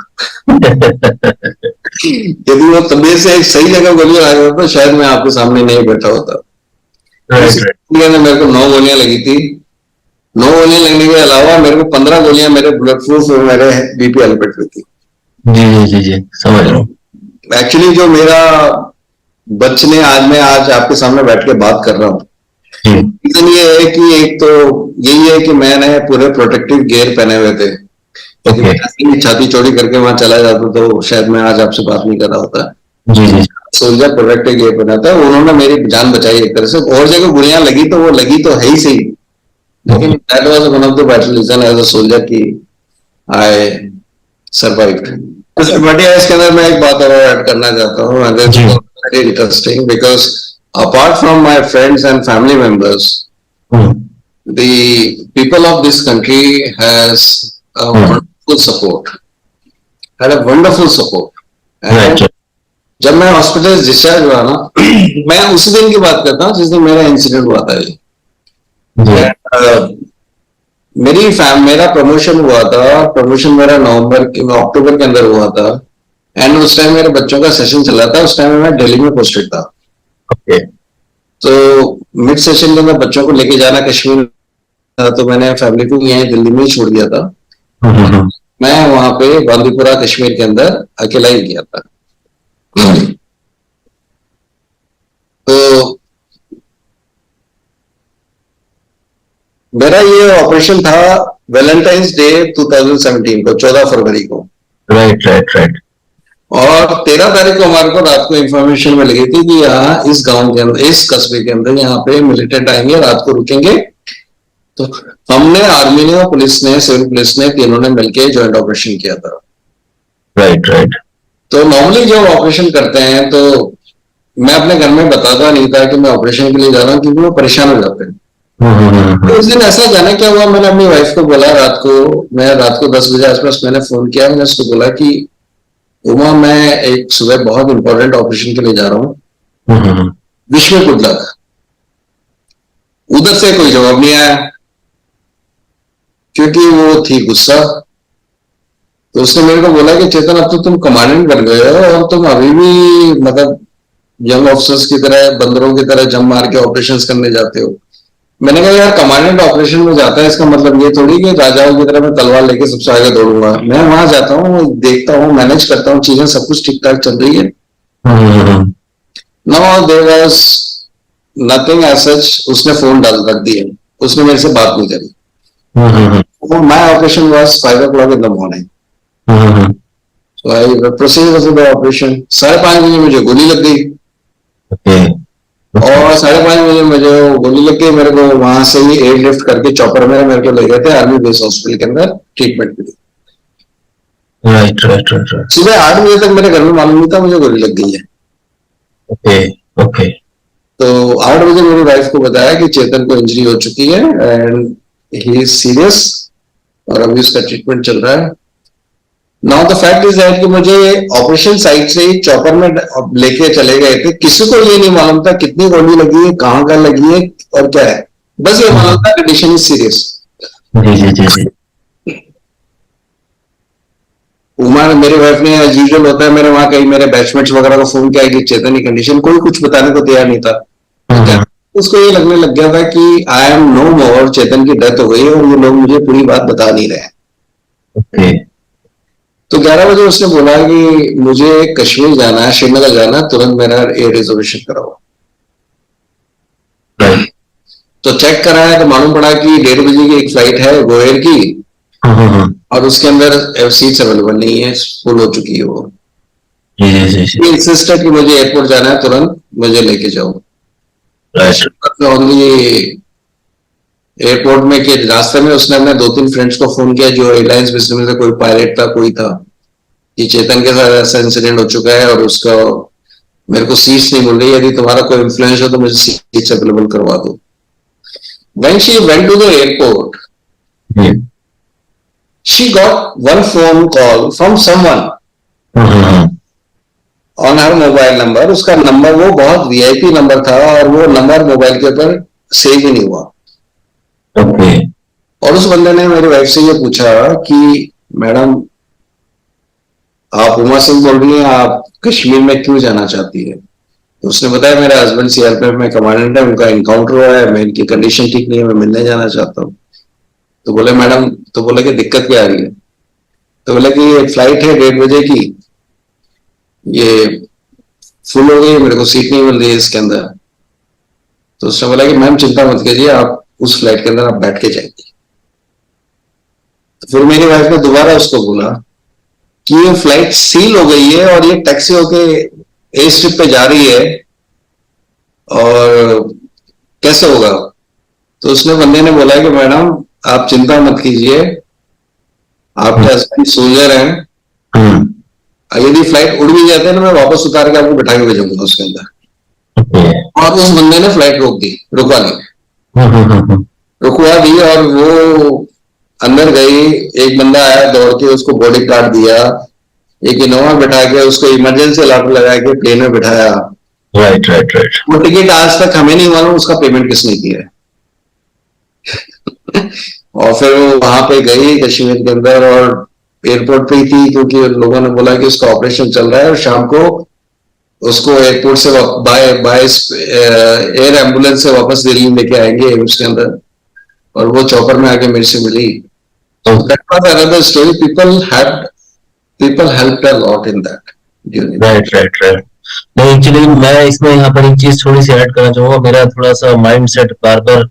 यदि वो तबीयत से एक सही जगह गोलियां लगा होता तो शायद मैं आपके सामने नहीं बैठा होता। मेरे को 9 गोलियां लगी थी। 9 गोलियां लगने के अलावा मेरे को 15 गोलियां मेरे ब्लड प्रूफ और मेरे बीपी एलिमेंट में थी। जी, समझ रहा हूँ। एक्चुअली जो मेरा बचने आज आपके सामने बैठ के बात कर रहा हूँ, रीजन ये है कि एक तो यही है कि मैंने पूरे प्रोटेक्टिव गियर पहने हुए थे। छाती चौड़ी करके वहां चला जाता तो शायद मैं आज आपसे बात नहीं कर रहा होता। जी। सोल्जर प्रोटेक्टिव गियर पहना था, उन्होंने मेरी जान बचाई एक तरह से। और जगह गोलियां लगी तो है ही सही, लेकिन that was one of the battle reason as a soldier की आई सर्वाइव्ड। इसके अंदर मैं एक बात और ऐड करना चाहता हूँ, very interesting, because apart from my friends and family members, the people of this country has a wonderful support, had a wonderful support. And जब मैं हॉस्पिटल डिस्चार्ज हुआ ना, मैं उसी दिन की बात करता हूँ जिस दिन मेरा इंसिडेंट हुआ था। मेरा प्रमोशन हुआ था, प्रमोशन मेरा अक्टूबर के अंदर हुआ था, एंड उस टाइम मेरे बच्चों का सेशन चला था। उस टाइम मैं दिल्ली में पोस्टेड था। तो मिड सेशन के अंदर बच्चों को लेके जाना कश्मीर था, तो मैंने फैमिली को यहीं दिल्ली में ही छोड़ दिया था। मैं वहां पे बांदीपुरा कश्मीर के अंदर अकेला ही गया था। तो मेरा ये ऑपरेशन था वैलेंटाइंस डे 2017 को, 14 फरवरी को। राइट। और 13 तारीख को हमारे को रात को इंफॉर्मेशन मिल गई थी कि यहाँ इस गांव के अंदर, इस कस्बे के अंदर यहाँ पे मिलिटेंट आएंगे, रात को रुकेंगे। तो हमने, आर्मी ने और पुलिस ने, सिविल पुलिस ने, तीनों ने मिलकर ज्वाइंट ऑपरेशन किया था। राइट। तो नॉर्मली जब ऑपरेशन करते हैं तो मैं अपने घर में बताता नहीं था कि मैं ऑपरेशन के लिए जा रहा हूँ, क्योंकि वो परेशान हो जाते हैं। तो उस दिन ऐसा जाने क्या हुआ, मैंने अपनी वाइफ को बोला, रात को 10 बजे आसपास मैंने फोन किया। मैंने उसको बोला कि उमा, मैं एक सुबह बहुत इंपॉर्टेंट ऑपरेशन के लिए जा रहा हूँ, विश में गुड लक। उधर से कोई जवाब नहीं आया, क्योंकि वो थी गुस्सा। तो उसने मेरे को बोला कि चेतन, अब तो तुम कमांडेंट बन गए हो और तुम अभी भी मतलब यंग ऑफिसर्स की तरह, बंदरों की तरह जम मार के ऑपरेशंस करने जाते हो। मैंने कहा यार, कमांडेंट ऑपरेशन में जाता है, इसका मतलब ये थोड़ी कि राजाओं की तरह मैं तलवार लेके सबसे आगे दौड़ूंगा। मैं वहां जाता हूँ, देखता हूँ, मैनेज करता हूँ, चीजें सब कुछ ठीक ठाक चल रही है। No, there was nothing as such. उसने फोन रख दिया, उसने मेरे से बात नहीं करी। My operation was 5 o'clock in the morning. So I proceeded with the operation. 5:30 बजे मुझे गोली लग गई। और 5:30 बजे मुझे गोली लग गई। मेरे को वहां से ही एयरलिफ्ट करके चॉपर में मेरे को ले गए थे आर्मी बेस हॉस्पिटल के अंदर ट्रीटमेंट के लिए। राइट। सुबह 8 बजे तक मेरे घर में मालूम नहीं था मुझे गोली लग गई है। ओके। तो 8 बजे मेरी वाइफ को बताया कि चेतन को इंजरी हो चुकी है एंड ही इज सीरियस, और अभी उसका ट्रीटमेंट चल रहा है। Now the fact is that कि मुझे ऑपरेशन साइट से ही चॉपर में लेके चले गए थे। किसी को ये नहीं मालूम था कितनी गोली लगी है, कहाँ का लगी है और क्या है, बस ये मालूम था कंडीशन इज सीरियस। जी। उमर, मेरी वाइफ ने, एज यूजुअल होता है, मेरे वहां कहीं मेरे बैचमेट्स वगैरह को फोन किया कि चेतन की कंडीशन, कोई कुछ बताने को तैयार नहीं था। उसको ये लगने लग गया था कि आई एम नो मोर, चेतन की डेथ हो गई और ये लोग मुझे पूरी बात बता नहीं रहे। तो 11 बजे उसने बोला कि मुझे कश्मीर जाना है, श्रीनगर जाना है, तुरंत मेरा एयर रिजर्वेशन कराओ। तो चेक कराया तो मालूम पड़ा कि 1:30 बजे की एक फ्लाइट है गो एयर की, और उसके अंदर सीट्स अवेलेबल नहीं है, फुल हो चुकी है वो। इंसिस्टेड कि मुझे एयरपोर्ट जाना है, तुरंत मुझे लेके जाओ। ओनली एयरपोर्ट में के रास्ते में उसने अपने 2-3 फ्रेंड्स को फोन किया जो एयरलाइंस बिजनेस में से कोई पायलट था कोई था कि चेतन के साथ ऐसा इंसिडेंट हो चुका है और उसका मेरे को सीट्स नहीं मिल रही, यदि तुम्हारा कोई इन्फ्लुएंस हो तो मुझे सीट्स अवेलेबल करवा दो. When she went to the airport, she got one phone call from someone on her mobile number. उसका नंबर वो बहुत वीआईपी नंबर था और वो नंबर मोबाइल के ऊपर सेव ही नहीं हुआ. Okay. और उस बंदे ने मेरी वाइफ से ये पूछा कि मैडम आप उमा सिंह बोल रही हैं, आप कश्मीर में क्यों जाना चाहती है? तो उसने बताया मेरा हस्बैंड सीआरपीएफ में कमांडेंट है, उनका इनकाउंटर हुआ है, मैं इनकी कंडीशन ठीक नहीं है, मैं मिलने जाना चाहता हूँ. तो बोले मैडम, तो बोले कि दिक्कत क्या आ रही है? तो बोले कि ये फ्लाइट है 1:30 बजे की, ये फुल हो गई, मेरे को सीट नहीं मिल रही है इसके अंदर. तो उसने बोला कि मैम चिंता मत कीजिए, आप उस फ्लाइट के अंदर आप बैठ के जाएंगे. तो फिर मेरी वाइफ ने दोबारा उसको बोला कि ये फ्लाइट सील हो गई है और ये टैक्सी होके एयर स्ट्रिप पे जा रही है और कैसे होगा? तो उसने बंदे ने बोला कि मैडम आप चिंता मत कीजिए, आपके हस्बैंड सोल्जर हैं, यदि फ्लाइट उड़ भी जाते हैं तो मैं वापस उतार के आपको बिठा के भेजूंगा उसके अंदर. और उस बंदे ने फ्लाइट रुकवा दी और वो अंदर गई. एक बंदा आया दौड़ के, उसको बॉडी कार्ड दिया, एक इनोवा बिठा के उसको इमरजेंसी अलार्म लगा के प्लेन में बिठाया. Right right right. वो टिकट आज तक हमें नहीं मालूम उसका पेमेंट किसने किया है. और फिर वो वहां पे गई कश्मीर के अंदर और एयरपोर्ट पे ही थी क्योंकि लोगों ने बोला कि उसका ऑपरेशन चल रहा है और शाम को उसको एयरपोर्ट से बाय बाय एयर एम्बुलेंस से वापस दिल्ली लेके आएंगे एम्स के अंदर. और वो चौपर में आके मेरे से मिली. That was another story. People helped a lot in that. Right right right. नहीं एक्चुअली मैं इसमें यहाँ पर एक चीज थोड़ी सी ऐड करना चाहूंगा. मेरा थोड़ा सा mind set bar bar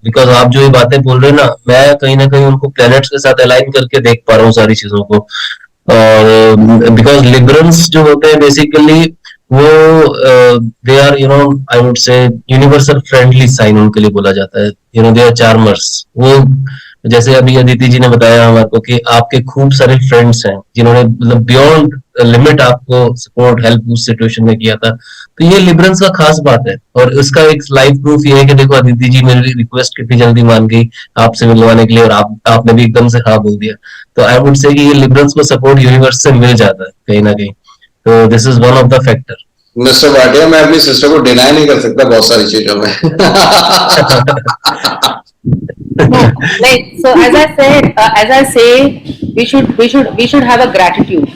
because आप जो ये बातें बोल रहे हैं ना, मैं कहीं ना कहीं उनको प्लैनेट्स के साथ अलाइन करके देख पा रहा हूँ सारी चीजों को. और बिकॉज लिबरल्स जो होते हैं बेसिकली वो they are I would say universal friendly sign उनके लिए बोला जाता है. They are charmers. वो जैसे अभी अदिति जी ने बताया हमारे को कि आपके खूब सारे फ्रेंड्स हैं जिन्होंने मतलब बियॉन्ड लिमिट आपको सपोर्ट हेल्प उस सिचुएशन में किया था. तो ये लिबरल्स का खास बात है. और इसका एक लाइव प्रूफ ये है कि देखो अदिति जी मेरी रिक्वेस्ट कितनी जल्दी मान गई आपसे मिलवाने के लिए और आपने भी एकदम से हाँ बोल दिया. तो आई वुड से कि ये लिबरल्स को सपोर्ट यूनिवर्स से मिल जाता है कहीं ना कहीं. तो this is one of the factor. Mister Bhatia, मैं अपनी सिस्टर को डिनाई नहीं कर सकता बहुत सारी चीजों में. No, like so as I say, we should have a gratitude.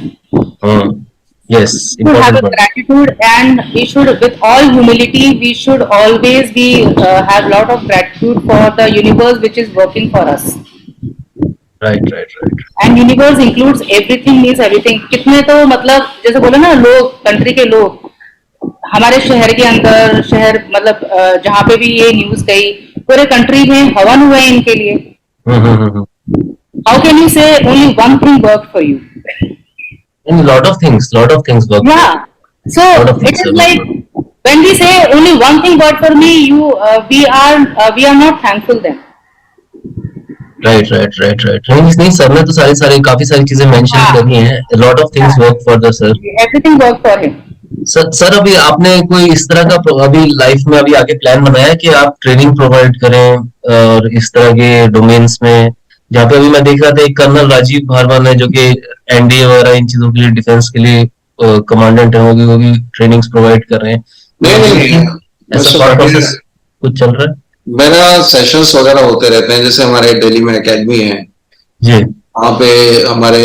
Yes, We should have a gratitude, and we should, with all humility, we should always be have lot of gratitude for the universe which is working for us. right. And universe includes everything, means everything. कितने तो मतलब जैसे बोले ना लोग, country के लोग हमारे शहर के अंदर, शहर मतलब जहाँ पे भी ये न्यूज गई पूरे कंट्री में हवन हुए इनके लिए. How can you say only one thing worked for you? And lot of things work. Yeah. So it is like when we say only one thing worked for me, we are not thankful then. Right. नहीं sir ने तो सारी काफी सारी चीजें mention करी हैं. Lot of things work for the sir. Everything worked for him. Sir अभी आपने कोई इस तरह का अभी लाइफ में अभी आगे प्लान बनाया है कि आप ट्रेनिंग प्रोवाइड करें और इस तरह के डोमेन्स में, जहाँ पे अभी मैं देख रहा था एक कर्नल राजीव भारवान है जो कि एनडीए वगैरह इन चीजों के लिए डिफेंस के लिए कमांडेंट है, वो भी ट्रेनिंग्स प्रोवाइड कर रहे हैं. नहीं ऐसा प्रोसेस कुछ चल रहा है? मेरा सेशंस वगैरह होते रहते हैं. जैसे हमारे दिल्ली में एकेडमी है जी, वहाँ पे हमारे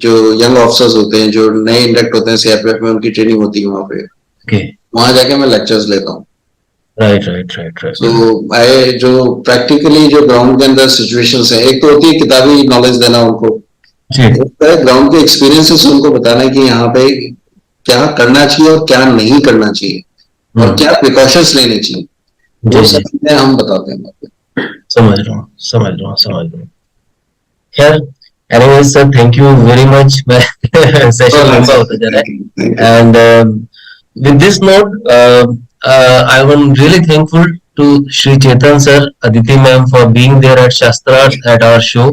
जो यंग ऑफिसर्स होते हैं जो नए इंडक्ट होते हैं सीआरपीएफ में, उनकी ट्रेनिंग होती है वहाँ पे. वहां जाके मैं लेक्चर्स लेता हूँ. राइट. तो आए जो प्रैक्टिकली जो ग्राउंड के अंदर सिचुएशंस है, एक तो होती है किताबी नॉलेज देना उनको, ग्राउंड के एक्सपीरियंसेस उनको बताना कि यहाँ पे क्या करना चाहिए और क्या नहीं करना चाहिए और क्या प्रिकॉशंस लेने चाहिए, वो सब चीजें हम बताते हैं. समझ रहा हूँ. खैर anyways sir, thank you very much. Session लंबा होता जा रहा है. And with this note, I am really thankful to Shri Chetan sir, Aditi ma'am for being there at Shastra at our show.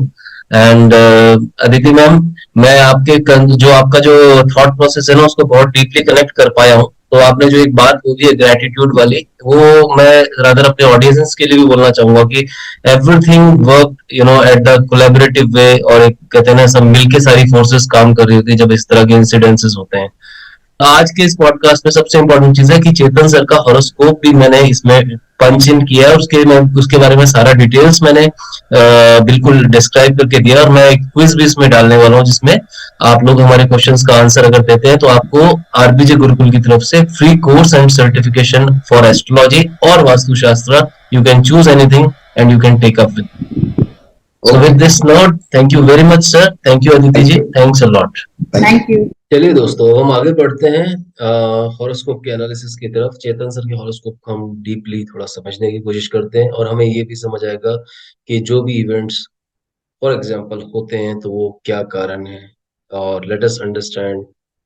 And Aditi ma'am, मैं आपके जो आपका जो थॉट प्रोसेस है ना उसको बहुत डीपली कनेक्ट कर पाया हूँ। तो आपने जो एक बात बोली है ग्रेटिट्यूड वाली, वो मैं रादर अपने ऑडियंस के लिए भी बोलना चाहूंगा कि everything work at the collaborative way, और एक कहते हैं ना सब मिलके सारी फोर्सेस काम कर रही होती है जब इस तरह के इंसिडेंसेस होते हैं। आज के इस पॉडकास्ट में सबसे इम्पोर्टेंट चीज है कि चेतन सर का हॉरोस्कोप भी मैंने इसमें पंच इन किया है, उसके बारे में सारा डिटेल्स मैंने बिल्कुल डिस्क्राइब करके दिया, और मैं एक क्विज भी इसमें डालने वाला हूँ जिसमें आप लोग हमारे क्वेश्चंस का आंसर अगर देते हैं तो आपको आरबीजे गुरुकुल की तरफ से free course and certification for astrology और वास्तुशास्त्र, you can choose anything and you can take up with. So with this note, thank you very much, sir. Thank you, Aditi ji. Thanks a lot. Thank you. चलिए दोस्तों, हम आगे बढ़ते हैं horoscope के analysis की तरफ। चेतन सर के हॉरोस्कोप को हम डीपली थोड़ा समझने की कोशिश करते हैं, और हमें ये भी समझ आएगा कि जो भी इवेंट्स फॉर एग्जांपल होते हैं तो वो क्या कारण है, और let us understand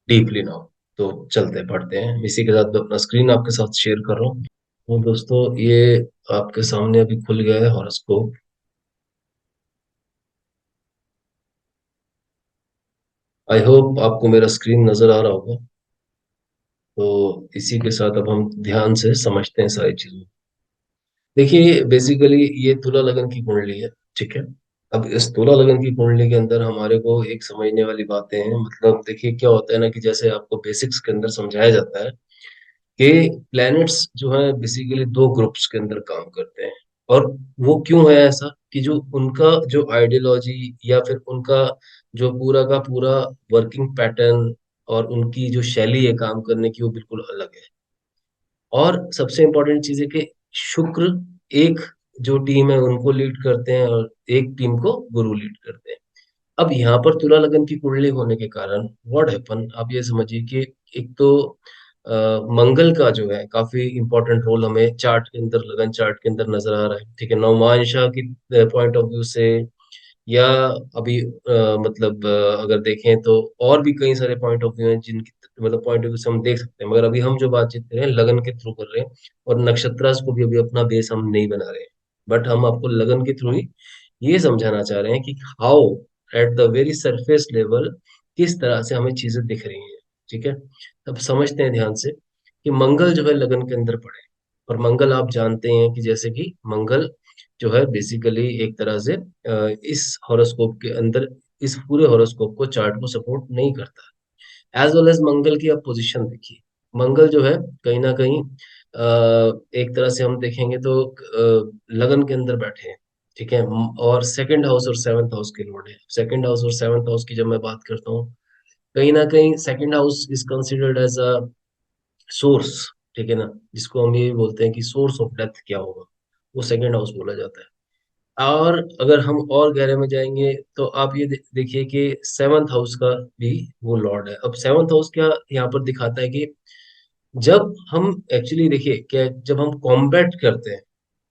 deeply now. तो चलते पढ़ते हैं। इसी के साथ मैं अपना स्क्रीन आपके साथ शेयर कर रहा हूँ। तो दोस्तों, ये आपके सामने अभी खुल गया है हॉरोस्कोप। आई होप आपको मेरा स्क्रीन नजर आ रहा होगा। तो इसी के साथ अब हम ध्यान से समझते हैं सारी चीजों। देखिए, बेसिकली ये तुला लगन की कुंडली है, ठीक है। अब इस तुला लगन की कुंडली के अंदर हमारे को एक समझने वाली बातें हैं। मतलब देखिए क्या होता है ना, कि जैसे आपको बेसिक्स के अंदर समझाया जाता है कि प्लैनेट्स जो है बेसिकली दो ग्रुप्स के अंदर काम करते हैं। और वो क्यों है ऐसा, कि जो उनका जो आइडियोलॉजी या फिर उनका जो पूरा का पूरा वर्किंग पैटर्न और उनकी जो शैली है काम करने की, वो बिल्कुल अलग है। और सबसे इम्पोर्टेंट चीज है कि शुक्र एक जो टीम है उनको लीड करते हैं, और एक टीम को गुरु लीड करते हैं। अब यहाँ पर तुला लगन की कुंडली होने के कारण व्हाट हैपन, आप ये समझिए कि एक तो मंगल का जो है काफी इंपॉर्टेंट रोल हमें चार्ट के अंदर, लगन चार्ट के अंदर नजर आ रहा है, ठीक है। नवमांशा की पॉइंट ऑफ व्यू से, या अभी मतलब अगर देखें तो और भी कई सारे पॉइंट ऑफ व्यू हैं जिनकी मतलब पॉइंट ऑफ व्यू से हम देख सकते हैं। मगर अभी हम जो बातचीत कर रहे हैं लगन के थ्रू कर रहे हैं, और नक्षत्रास को भी अभी अपना बेस हम नहीं बना रहे हैं। बट हम आपको लगन के थ्रू ही ये समझाना चाह रहे हैं कि how at the very surface level किस तरह से हमें चीजें दिख रही हैं, ठीक है। अब समझते हैं ध्यान से कि मंगल जो है लगन के अंदर पड़े, और मंगल आप जानते हैं कि जैसे कि मंगल जो है बेसिकली एक तरह से इस हॉरोस्कोप के अंदर इस पूरे हॉरोस्कोप को चार्ट को सपोर्ट नहीं करता। एज वेल एज मंगल की आप पोजीशन देखिए। मंगल जो है कहीं ना कहीं एक तरह से हम देखेंगे तो लगन के अंदर बैठे हैं, ठीक है। और सेकंड हाउस और सेवंथ हाउस के लॉर्ड है। सेकंड हाउस और सेवंथ हाउस की जब मैं बात करता हूँ, कहीं ना कहीं second house is considered as a source, ठीक है ना, जिसको हम ये बोलते हैं कि सोर्स ऑफ डेथ क्या होगा, वो सेकंड हाउस बोला जाता है। और अगर हम और गहरे में जाएंगे तो आप ये देखिए कि सेवंथ हाउस का भी वो लॉर्ड है। अब सेवंथ हाउस क्या यहाँ पर दिखाता है कि जब हम एक्चुअली देखिए क्या, जब हम कॉम्बैट करते हैं,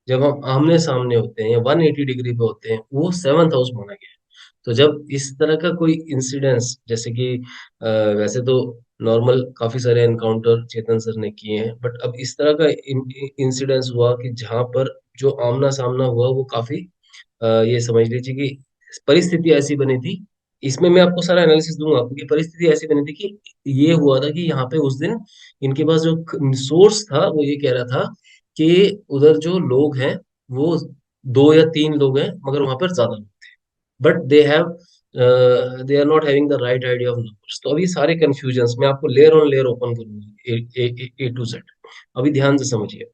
जब हम आमने सामने होते हैं या 180 डिग्री पे होते हैं, वो सेवंथ हाउस माना गया है। तो जब इस तरह का कोई इंसिडेंस, जैसे कि वैसे तो नॉर्मल काफी सारे एनकाउंटर चेतन सर ने किए हैं, बट अब इस तरह का इंसिडेंस हुआ कि जहां पर जो आमना सामना हुआ वो काफी ये समझ लीजिए कि परिस्थिति ऐसी बनी थी। इसमें मैं आपको सारा एनालिसिस दूंगा, क्योंकि परिस्थिति ऐसी बनी थी कि ये हुआ था कि यहाँ पे उस दिन इनके पास जो सोर्स था वो ये कह रहा था कि उधर जो लोग हैं वो दो या तीन लोग हैं, मगर वहां पर ज्यादा लोग थे। But they are not having the right idea of numbers. तो अभी सारे कंफ्यूजन मैं आपको लेयर ऑन लेयर ओपन करूंगा, ए टू जेड। अभी ध्यान से समझिए।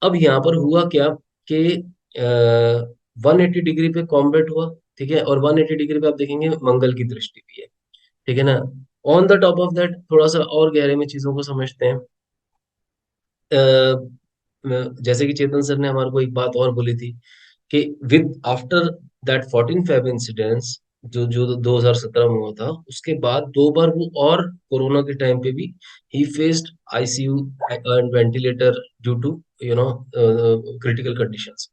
अब यहाँ पर हुआ क्या कि 180 डिग्री पे कॉम्बैट हुआ, ठीक है। और 180 डिग्री पे आप देखेंगे मंगल की दृष्टि भी है, ठीक है ना। On the top of that थोड़ा सा और गहरे में चीजों को समझते हैं। जैसे कि चेतन सर ने हमारे को एक बात और बोली थी कि with after that 14 Feb incidents जो जो 2017 में हुआ था, उसके बाद दो बार वो और कोरोना के टाइम पे भी ही faced ICU and ventilator due to you know critical conditions.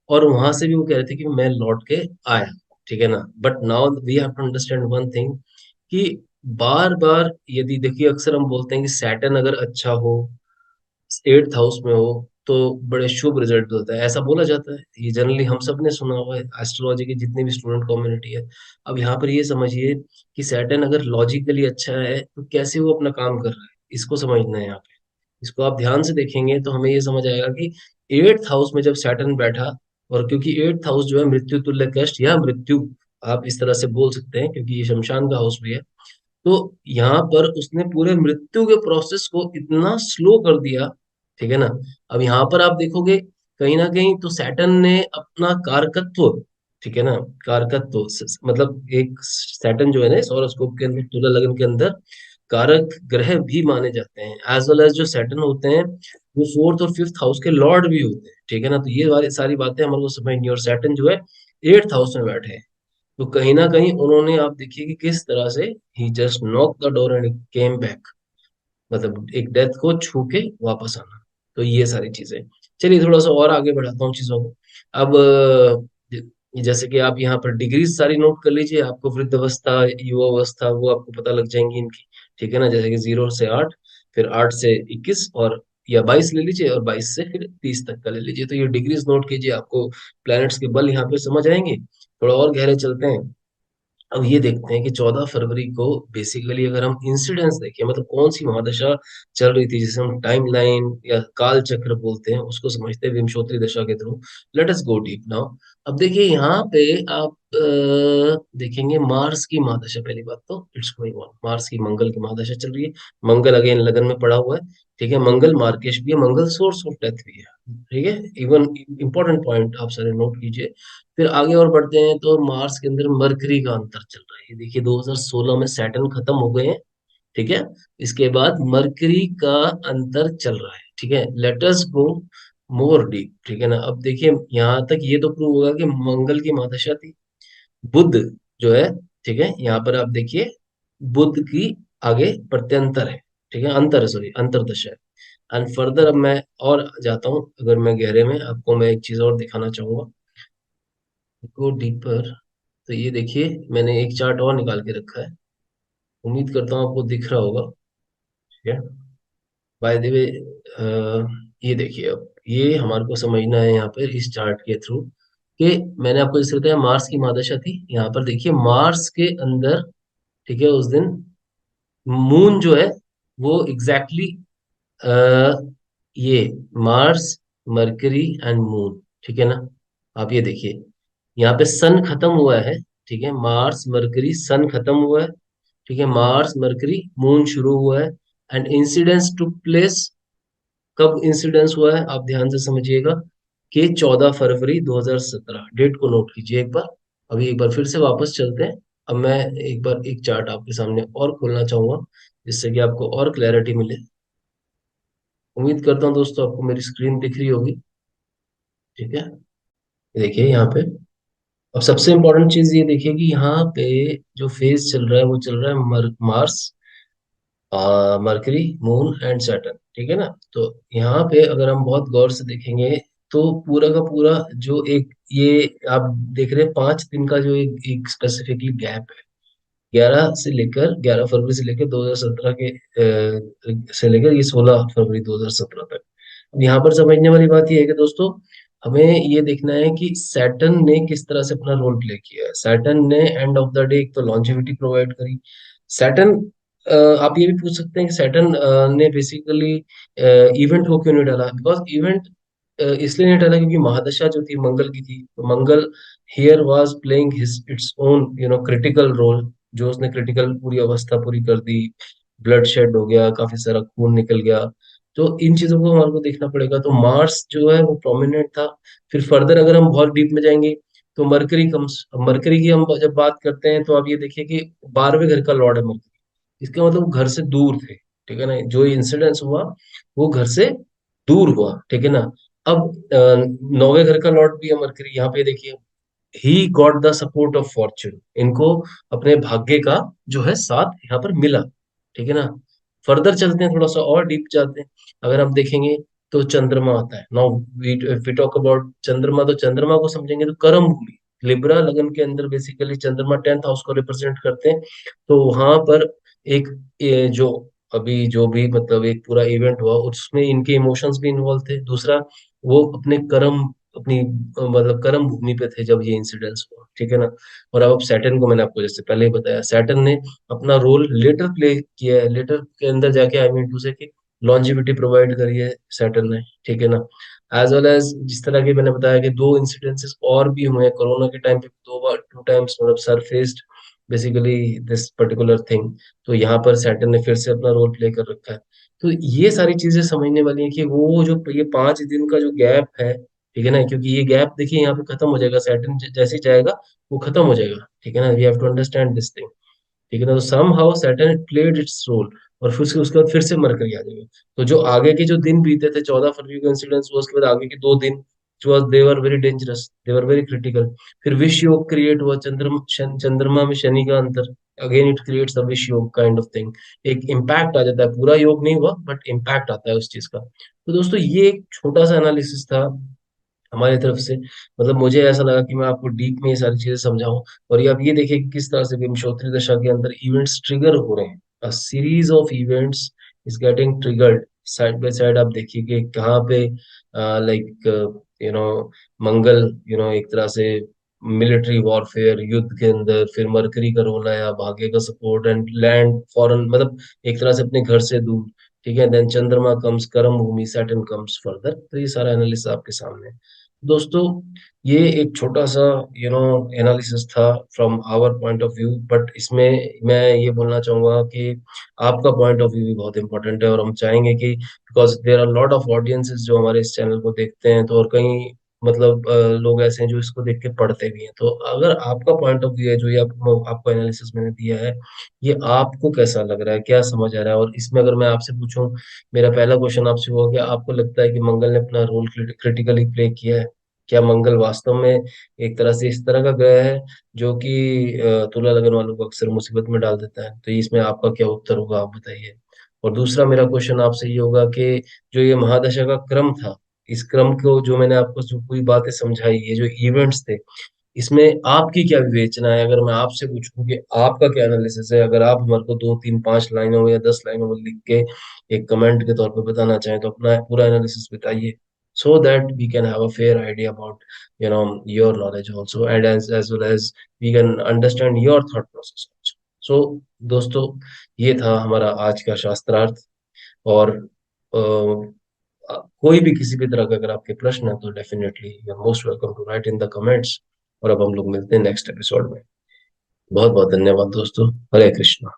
और वहां से भी वो कह रहे थे कि मैं लौट के आया, ठीक है ना। But now we have to understand one thing, कि बार बार यदि देखिए अक्सर हम बोलते हैं कि सैटर्न अगर अच्छा हो, एट्थ हाउस में हो, तो बड़े शुभ रिजल्ट होता है, ऐसा बोला जाता है। ये जनरली हम सब ने सुना हुआ है, एस्ट्रोलॉजी की जितनी भी स्टूडेंट कम्युनिटी है। अब यहाँ पर ये समझिए कि सैटर्न अगर लॉजिकली अच्छा है तो कैसे वो अपना काम कर रहा है, इसको समझना है यहाँ पे। इसको आप ध्यान से देखेंगे तो हमें ये समझ आएगा कि एट्थ हाउस में जब सैटर्न बैठा, और क्योंकि एट्थ हाउस जो है मृत्यु तुल्य कष्ट या मृत्यु, आप इस तरह से बोल सकते हैं क्योंकि ये शमशान का हाउस भी है, तो यहाँ पर उसने पूरे मृत्यु के प्रोसेस को इतना स्लो कर दिया, ठीक है ना। अब यहाँ पर आप देखोगे कहीं ना कहीं तो सैटर्न ने अपना कारकत्व, ठीक है ना, कारकत्व मतलब एक सैटर्न जो है ना सौरस्कोप के अंदर तुला लगन के अंदर कारक ग्रह भी माने जाते हैं, एज वेल एज जो सैटर्न होते हैं वो फोर्थ और फिफ्थ हाउस के लॉर्ड भी होते हैं, ठीक है ना। तो ये वाली सारी बातें हमारे को समझनी है, और सैटर्न जो है एट्थ हाउस में बैठे हैं। तो कहीं ना कहीं उन्होंने, आप देखिए कि किस तरह से ही just knock the door and came back, मतलब एक डेथ को छू के वापस आना। तो ये सारी चीजें, चलिए थोड़ा सा और आगे बढ़ाता हूँ चीजों को। अब जैसे कि आप यहाँ पर डिग्रीज सारी नोट कर लीजिए, आपको वृद्धावस्था, युवावस्था वो आपको पता लग जाएंगी इनकी, ठीक है ना। जैसे कि 0 से 8, फिर 8 से 21, और या 22 ले लीजिए, और 22 से फिर 30 तक का ले लीजिए। तो ये डिग्रीज नोट कीजिए, आपको प्लैनेट्स के बल यहाँ पे समझ आएंगे। थोड़ा और गहरे चलते हैं। अब ये देखते हैं कि 14 फरवरी को बेसिकली अगर हम इंसिडेंस देखें, मतलब कौन सी महादशा चल रही थी, जिसे हम टाइम लाइन या काल चक्र बोलते हैं, उसको समझते हैं विंशोत्तरी दशा के through. Let us go deep now. अब देखिए यहाँ पे आप देखेंगे मार्स की महादशा। पहली बात तो इट्स गोइंग ऑन, मार्स की मंगल की महादशा चल रही है। मंगल अगेन लगन में पड़ा हुआ है, ठीक है। मंगल मार्केश भी है, मंगल सोर्स ऑफ डेथ भी है, ठीक है। इवन इंपॉर्टेंट पॉइंट आप सारे नोट कीजिए। फिर आगे और बढ़ते हैं तो मार्स के अंदर मरकरी का अंतर चल रहा है। ये देखिए 2016 में सैटर्न खत्म हो गए हैं, ठीक है। इसके बाद मरकरी का अंतर चल रहा है, ठीक है। लेट अस गो मोर डीप, ठीक है ना। अब देखिए यहाँ तक ये तो प्रूव होगा कि मंगल की महादशा थी। बुध जो है, ठीक है, यहाँ पर आप देखिए बुध की आगे प्रत्यंतर है, ठीक है, अंतर, सॉरी अंतरदशा है। एंड फर्दर अब मैं और जाता हूँ, अगर मैं गहरे में आपको मैं एक चीज और दिखाना चाहूंगा, गो डीपर। तो ये देखिए मैंने एक चार्ट और निकाल के रखा है, उम्मीद करता हूँ आपको दिख रहा होगा, ठीक है। बाय द वे, ये देखिए, अब ये हमारे को समझना है यहाँ पर इस चार्ट के थ्रू कि मैंने आपको जैसे बताया मार्स की महादशा थी। यहाँ पर देखिए मार्स के अंदर, ठीक है, उस दिन मून जो है वो एग्जैक्टली ये मार्स, मरकरी एंड मून, ठीक है ना। आप ये देखिए यहाँ पे सन खत्म हुआ है, ठीक है, मार्स मरकरी सन खत्म हुआ है, ठीक है, मार्स मरकरी मून शुरू हुआ है। एंड इंसिडेंस टुक प्लेस, कब इंसिडेंस हुआ है आप ध्यान से समझिएगा, कि 14 फरवरी 2017, डेट को नोट कीजिए एक बार। अभी एक बार फिर से वापस चलते हैं। अब मैं एक बार एक चार्ट आपके सामने और खोलना चाहूंगा, जिससे कि आपको और क्लैरिटी मिले। उम्मीद करता हूँ दोस्तों आपको मेरी स्क्रीन दिख रही होगी, ठीक है। देखिए यहाँ पे अब सबसे इम्पोर्टेंट चीज ये देखिए कि यहाँ पे जो फेज चल रहा है वो चल रहा है Mars, mercury, moon and Saturn, ठीक है ना। तो यहाँ पे अगर हम बहुत गौर से देखेंगे तो पूरा का पूरा जो एक ये आप देख रहे हैं 5 दिन का जो एक स्पेसिफिकली गैप है, 11 फरवरी से लेकर 2017 के से लेकर ये 16 फरवरी 2017 तक। अब यहाँ पर समझने वाली बात ये है कि दोस्तों हमें ये देखना है कि सैटर्न ने किस तरह से अपना रोल प्ले किया है। सैटर्न ने एंड ऑफ द डे एक तो लॉन्जेविटी प्रोवाइड करी। सैटर्न, आप ये भी पूछ सकते हैं कि सैटर्न ने बेसिकली इवेंट को क्यों नहीं डाला। बिकॉज इवेंट इसलिए नहीं डाला क्योंकि महादशा जो थी मंगल की थी, तो Mangal here was playing his it's own critical role, जो उसने क्रिटिकल पूरी अवस्था पूरी कर दी। ब्लड शेड हो गया, काफी सारा खून निकल गया। तो इन चीजों को हमारे को देखना पड़ेगा। तो मार्स जो है वो प्रोमिनेंट था। फिर फर्दर अगर हम बहुत डीप में जाएंगे तो मरकरी कम्स। मरकरी की हम जब बात करते हैं तो आप ये देखिए कि 12वें घर का लॉर्ड है मरकरी। इसका मतलब वो घर से दूर थे, ठीक है ना। जो इंसिडेंस हुआ वो घर से दूर हुआ, ठीक है ना। अब 9वें घर का लॉर्ड भी है मरकरी। यहाँ पे देखिए he got the support of Fortune, इनको अपने भाग्य का जो है साथ यहाँ पर मिला, ठीक है ना। फर्दर चलते हैं, थोड़ा सा और डीप जाते हैं। अगर आप देखेंगे तो चंद्रमा आता है। नाउ वी टॉक अबाउट चंद्रमा। तो चंद्रमा को समझेंगे तो कर्म भूमि, लिब्रा लगन के अंदर बेसिकली चंद्रमा 10th हाउस को रिप्रेजेंट करते हैं। तो वहां पर एक जो अभी जो भी मतलब एक पूरा इवेंट हुआ उसमें इनके इमोशंस भी इन्वॉल्व थे। दूसरा, वो अपने कर्म अपनी मतलब कर्म भूमि पे थे जब ये इंसिडेंट्स हुआ, ठीक है ना। और अब सैटर्न को मैंने आपको जैसे पहले ही बताया, सैटर्न ने अपना रोल लेटर प्ले किया है, लेटर के अंदर जाके आई मीन टू से कि लॉन्जिविटी प्रोवाइड करी है सैटर्न ने, ठीक है ना। एज वेल एज जिस तरह की मैंने बताया कि दो इंसिडेंसेस और भी हुए हैं कोरोना के टाइम पे, दो बार 2 टाइम्स मतलब सरफेस्ड बेसिकली दिस पर्टिकुलर थिंग। तो यहाँ पर सैटर्न ने फिर से अपना रोल प्ले कर रखा है। तो ये सारी चीजें समझने वाली है कि वो जो ये 5 दिन का जो गैप है, ठीक है ना, क्योंकि ये गैप देखिए यहाँ पे खत्म हो जाएगा, सैटर्न जैसे ही जाएगा वो खत्म हो जाएगा, ठीक है ना। We have to understand this thing, ठीक है ना। तो somehow Saturn played its role, और फिर से उसके बाद फिर से मरकरी आ जाएगा। तो जो आगे के जो दिन बीते थे, 14 फरवरी को इंसिडेंस हुआ, उसके बाद आगे के 2 दिन जो they were very dangerous, they were very critical. फिर विष योग क्रिएट हुआ, चंद्रमा में शनि का अंतर, अगेन इट क्रिएट्स अ विष योग काइंड ऑफ थिंग। एक इम्पैक्ट आ जाता है, पूरा योग नहीं हुआ बट इम्पैक्ट आता है उस चीज का। तो दोस्तों ये एक छोटा सा एनालिसिस था हमारी तरफ से। मतलब मुझे ऐसा लगा कि मैं आपको डीप में ये सारी चीजें समझाऊं। और ये आप ये देखिए कि किस तरह से विंशोत्तरी दशा के अंदर इवेंट्स ट्रिगर हो रहे हैं, a series of events is getting triggered side by side. आप देखिए कि कहाँ पे लाइक यू नो मंगल एक तरह से मिलिट्री वॉरफेयर युद्ध के अंदर, फिर मरकरी का रोल आया, भाग्य का सपोर्ट एंड लैंड फॉरेन मतलब एक तरह से अपने घर से दूर, ठीक है। देन चंद्रमा कम्स, कर्म भूमि, सैटर्न कम्स फर्दर। तो ये सारा एनालिसिस आपके सामने है दोस्तों। ये एक छोटा सा एनालिसिस था from our point of view, but इसमें मैं ये बोलना चाहूंगा कि आपका पॉइंट ऑफ व्यू भी बहुत इंपॉर्टेंट है। और हम चाहेंगे कि because there are lot of audiences जो हमारे इस चैनल को देखते हैं, तो और कई मतलब लोग ऐसे हैं जो इसको देख के पढ़ते भी हैं। तो अगर आपका पॉइंट ऑफ व्यू है, जो ये आपको एनालिसिस मैंने दिया है, ये आपको कैसा लग रहा है, क्या समझ आ रहा है। और इसमें अगर मैं आपसे पूछूं, मेरा पहला क्वेश्चन आपसे होगा, क्या आपको लगता है कि मंगल ने अपना रोल क्रिटिकली प्ले किया है? क्या मंगल वास्तव में एक तरह से इस तरह का ग्रह है जो कि तुला लगन वालों को अक्सर मुसीबत में डाल देता है? तो इसमें आपका क्या उत्तर होगा, आप बताइए। और दूसरा मेरा क्वेश्चन आपसे ये होगा कि जो ये महादशा का क्रम था, इस क्रम को जो मैंने आपको जो पूरी बातें समझाई, ये जो इवेंट्स थे, इसमें आपकी क्या विवेचना है? अगर मैं आपसे पूछूं कि आपका क्या एनालिसिस है, अगर आप हमारे को 2 3 5 लाइनों में या 10 लाइनों में लिख के एक कमेंट के तौर पे बताना चाहें, तो अपना पूरा एनालिसिस बताइए, so that we can have a fair idea about your knowledge also, and as well as we can understand your thought process also. So दोस्तों, ये था हमारा आज का शास्त्रार्थ। और कोई भी किसी भी तरह का अगर आपके प्रश्न है, तो definitely you are most welcome to write in the comments. और अब हम लोग मिलते हैं नेक्स्ट एपिसोड में। बहुत बहुत धन्यवाद दोस्तों। हरे कृष्णा।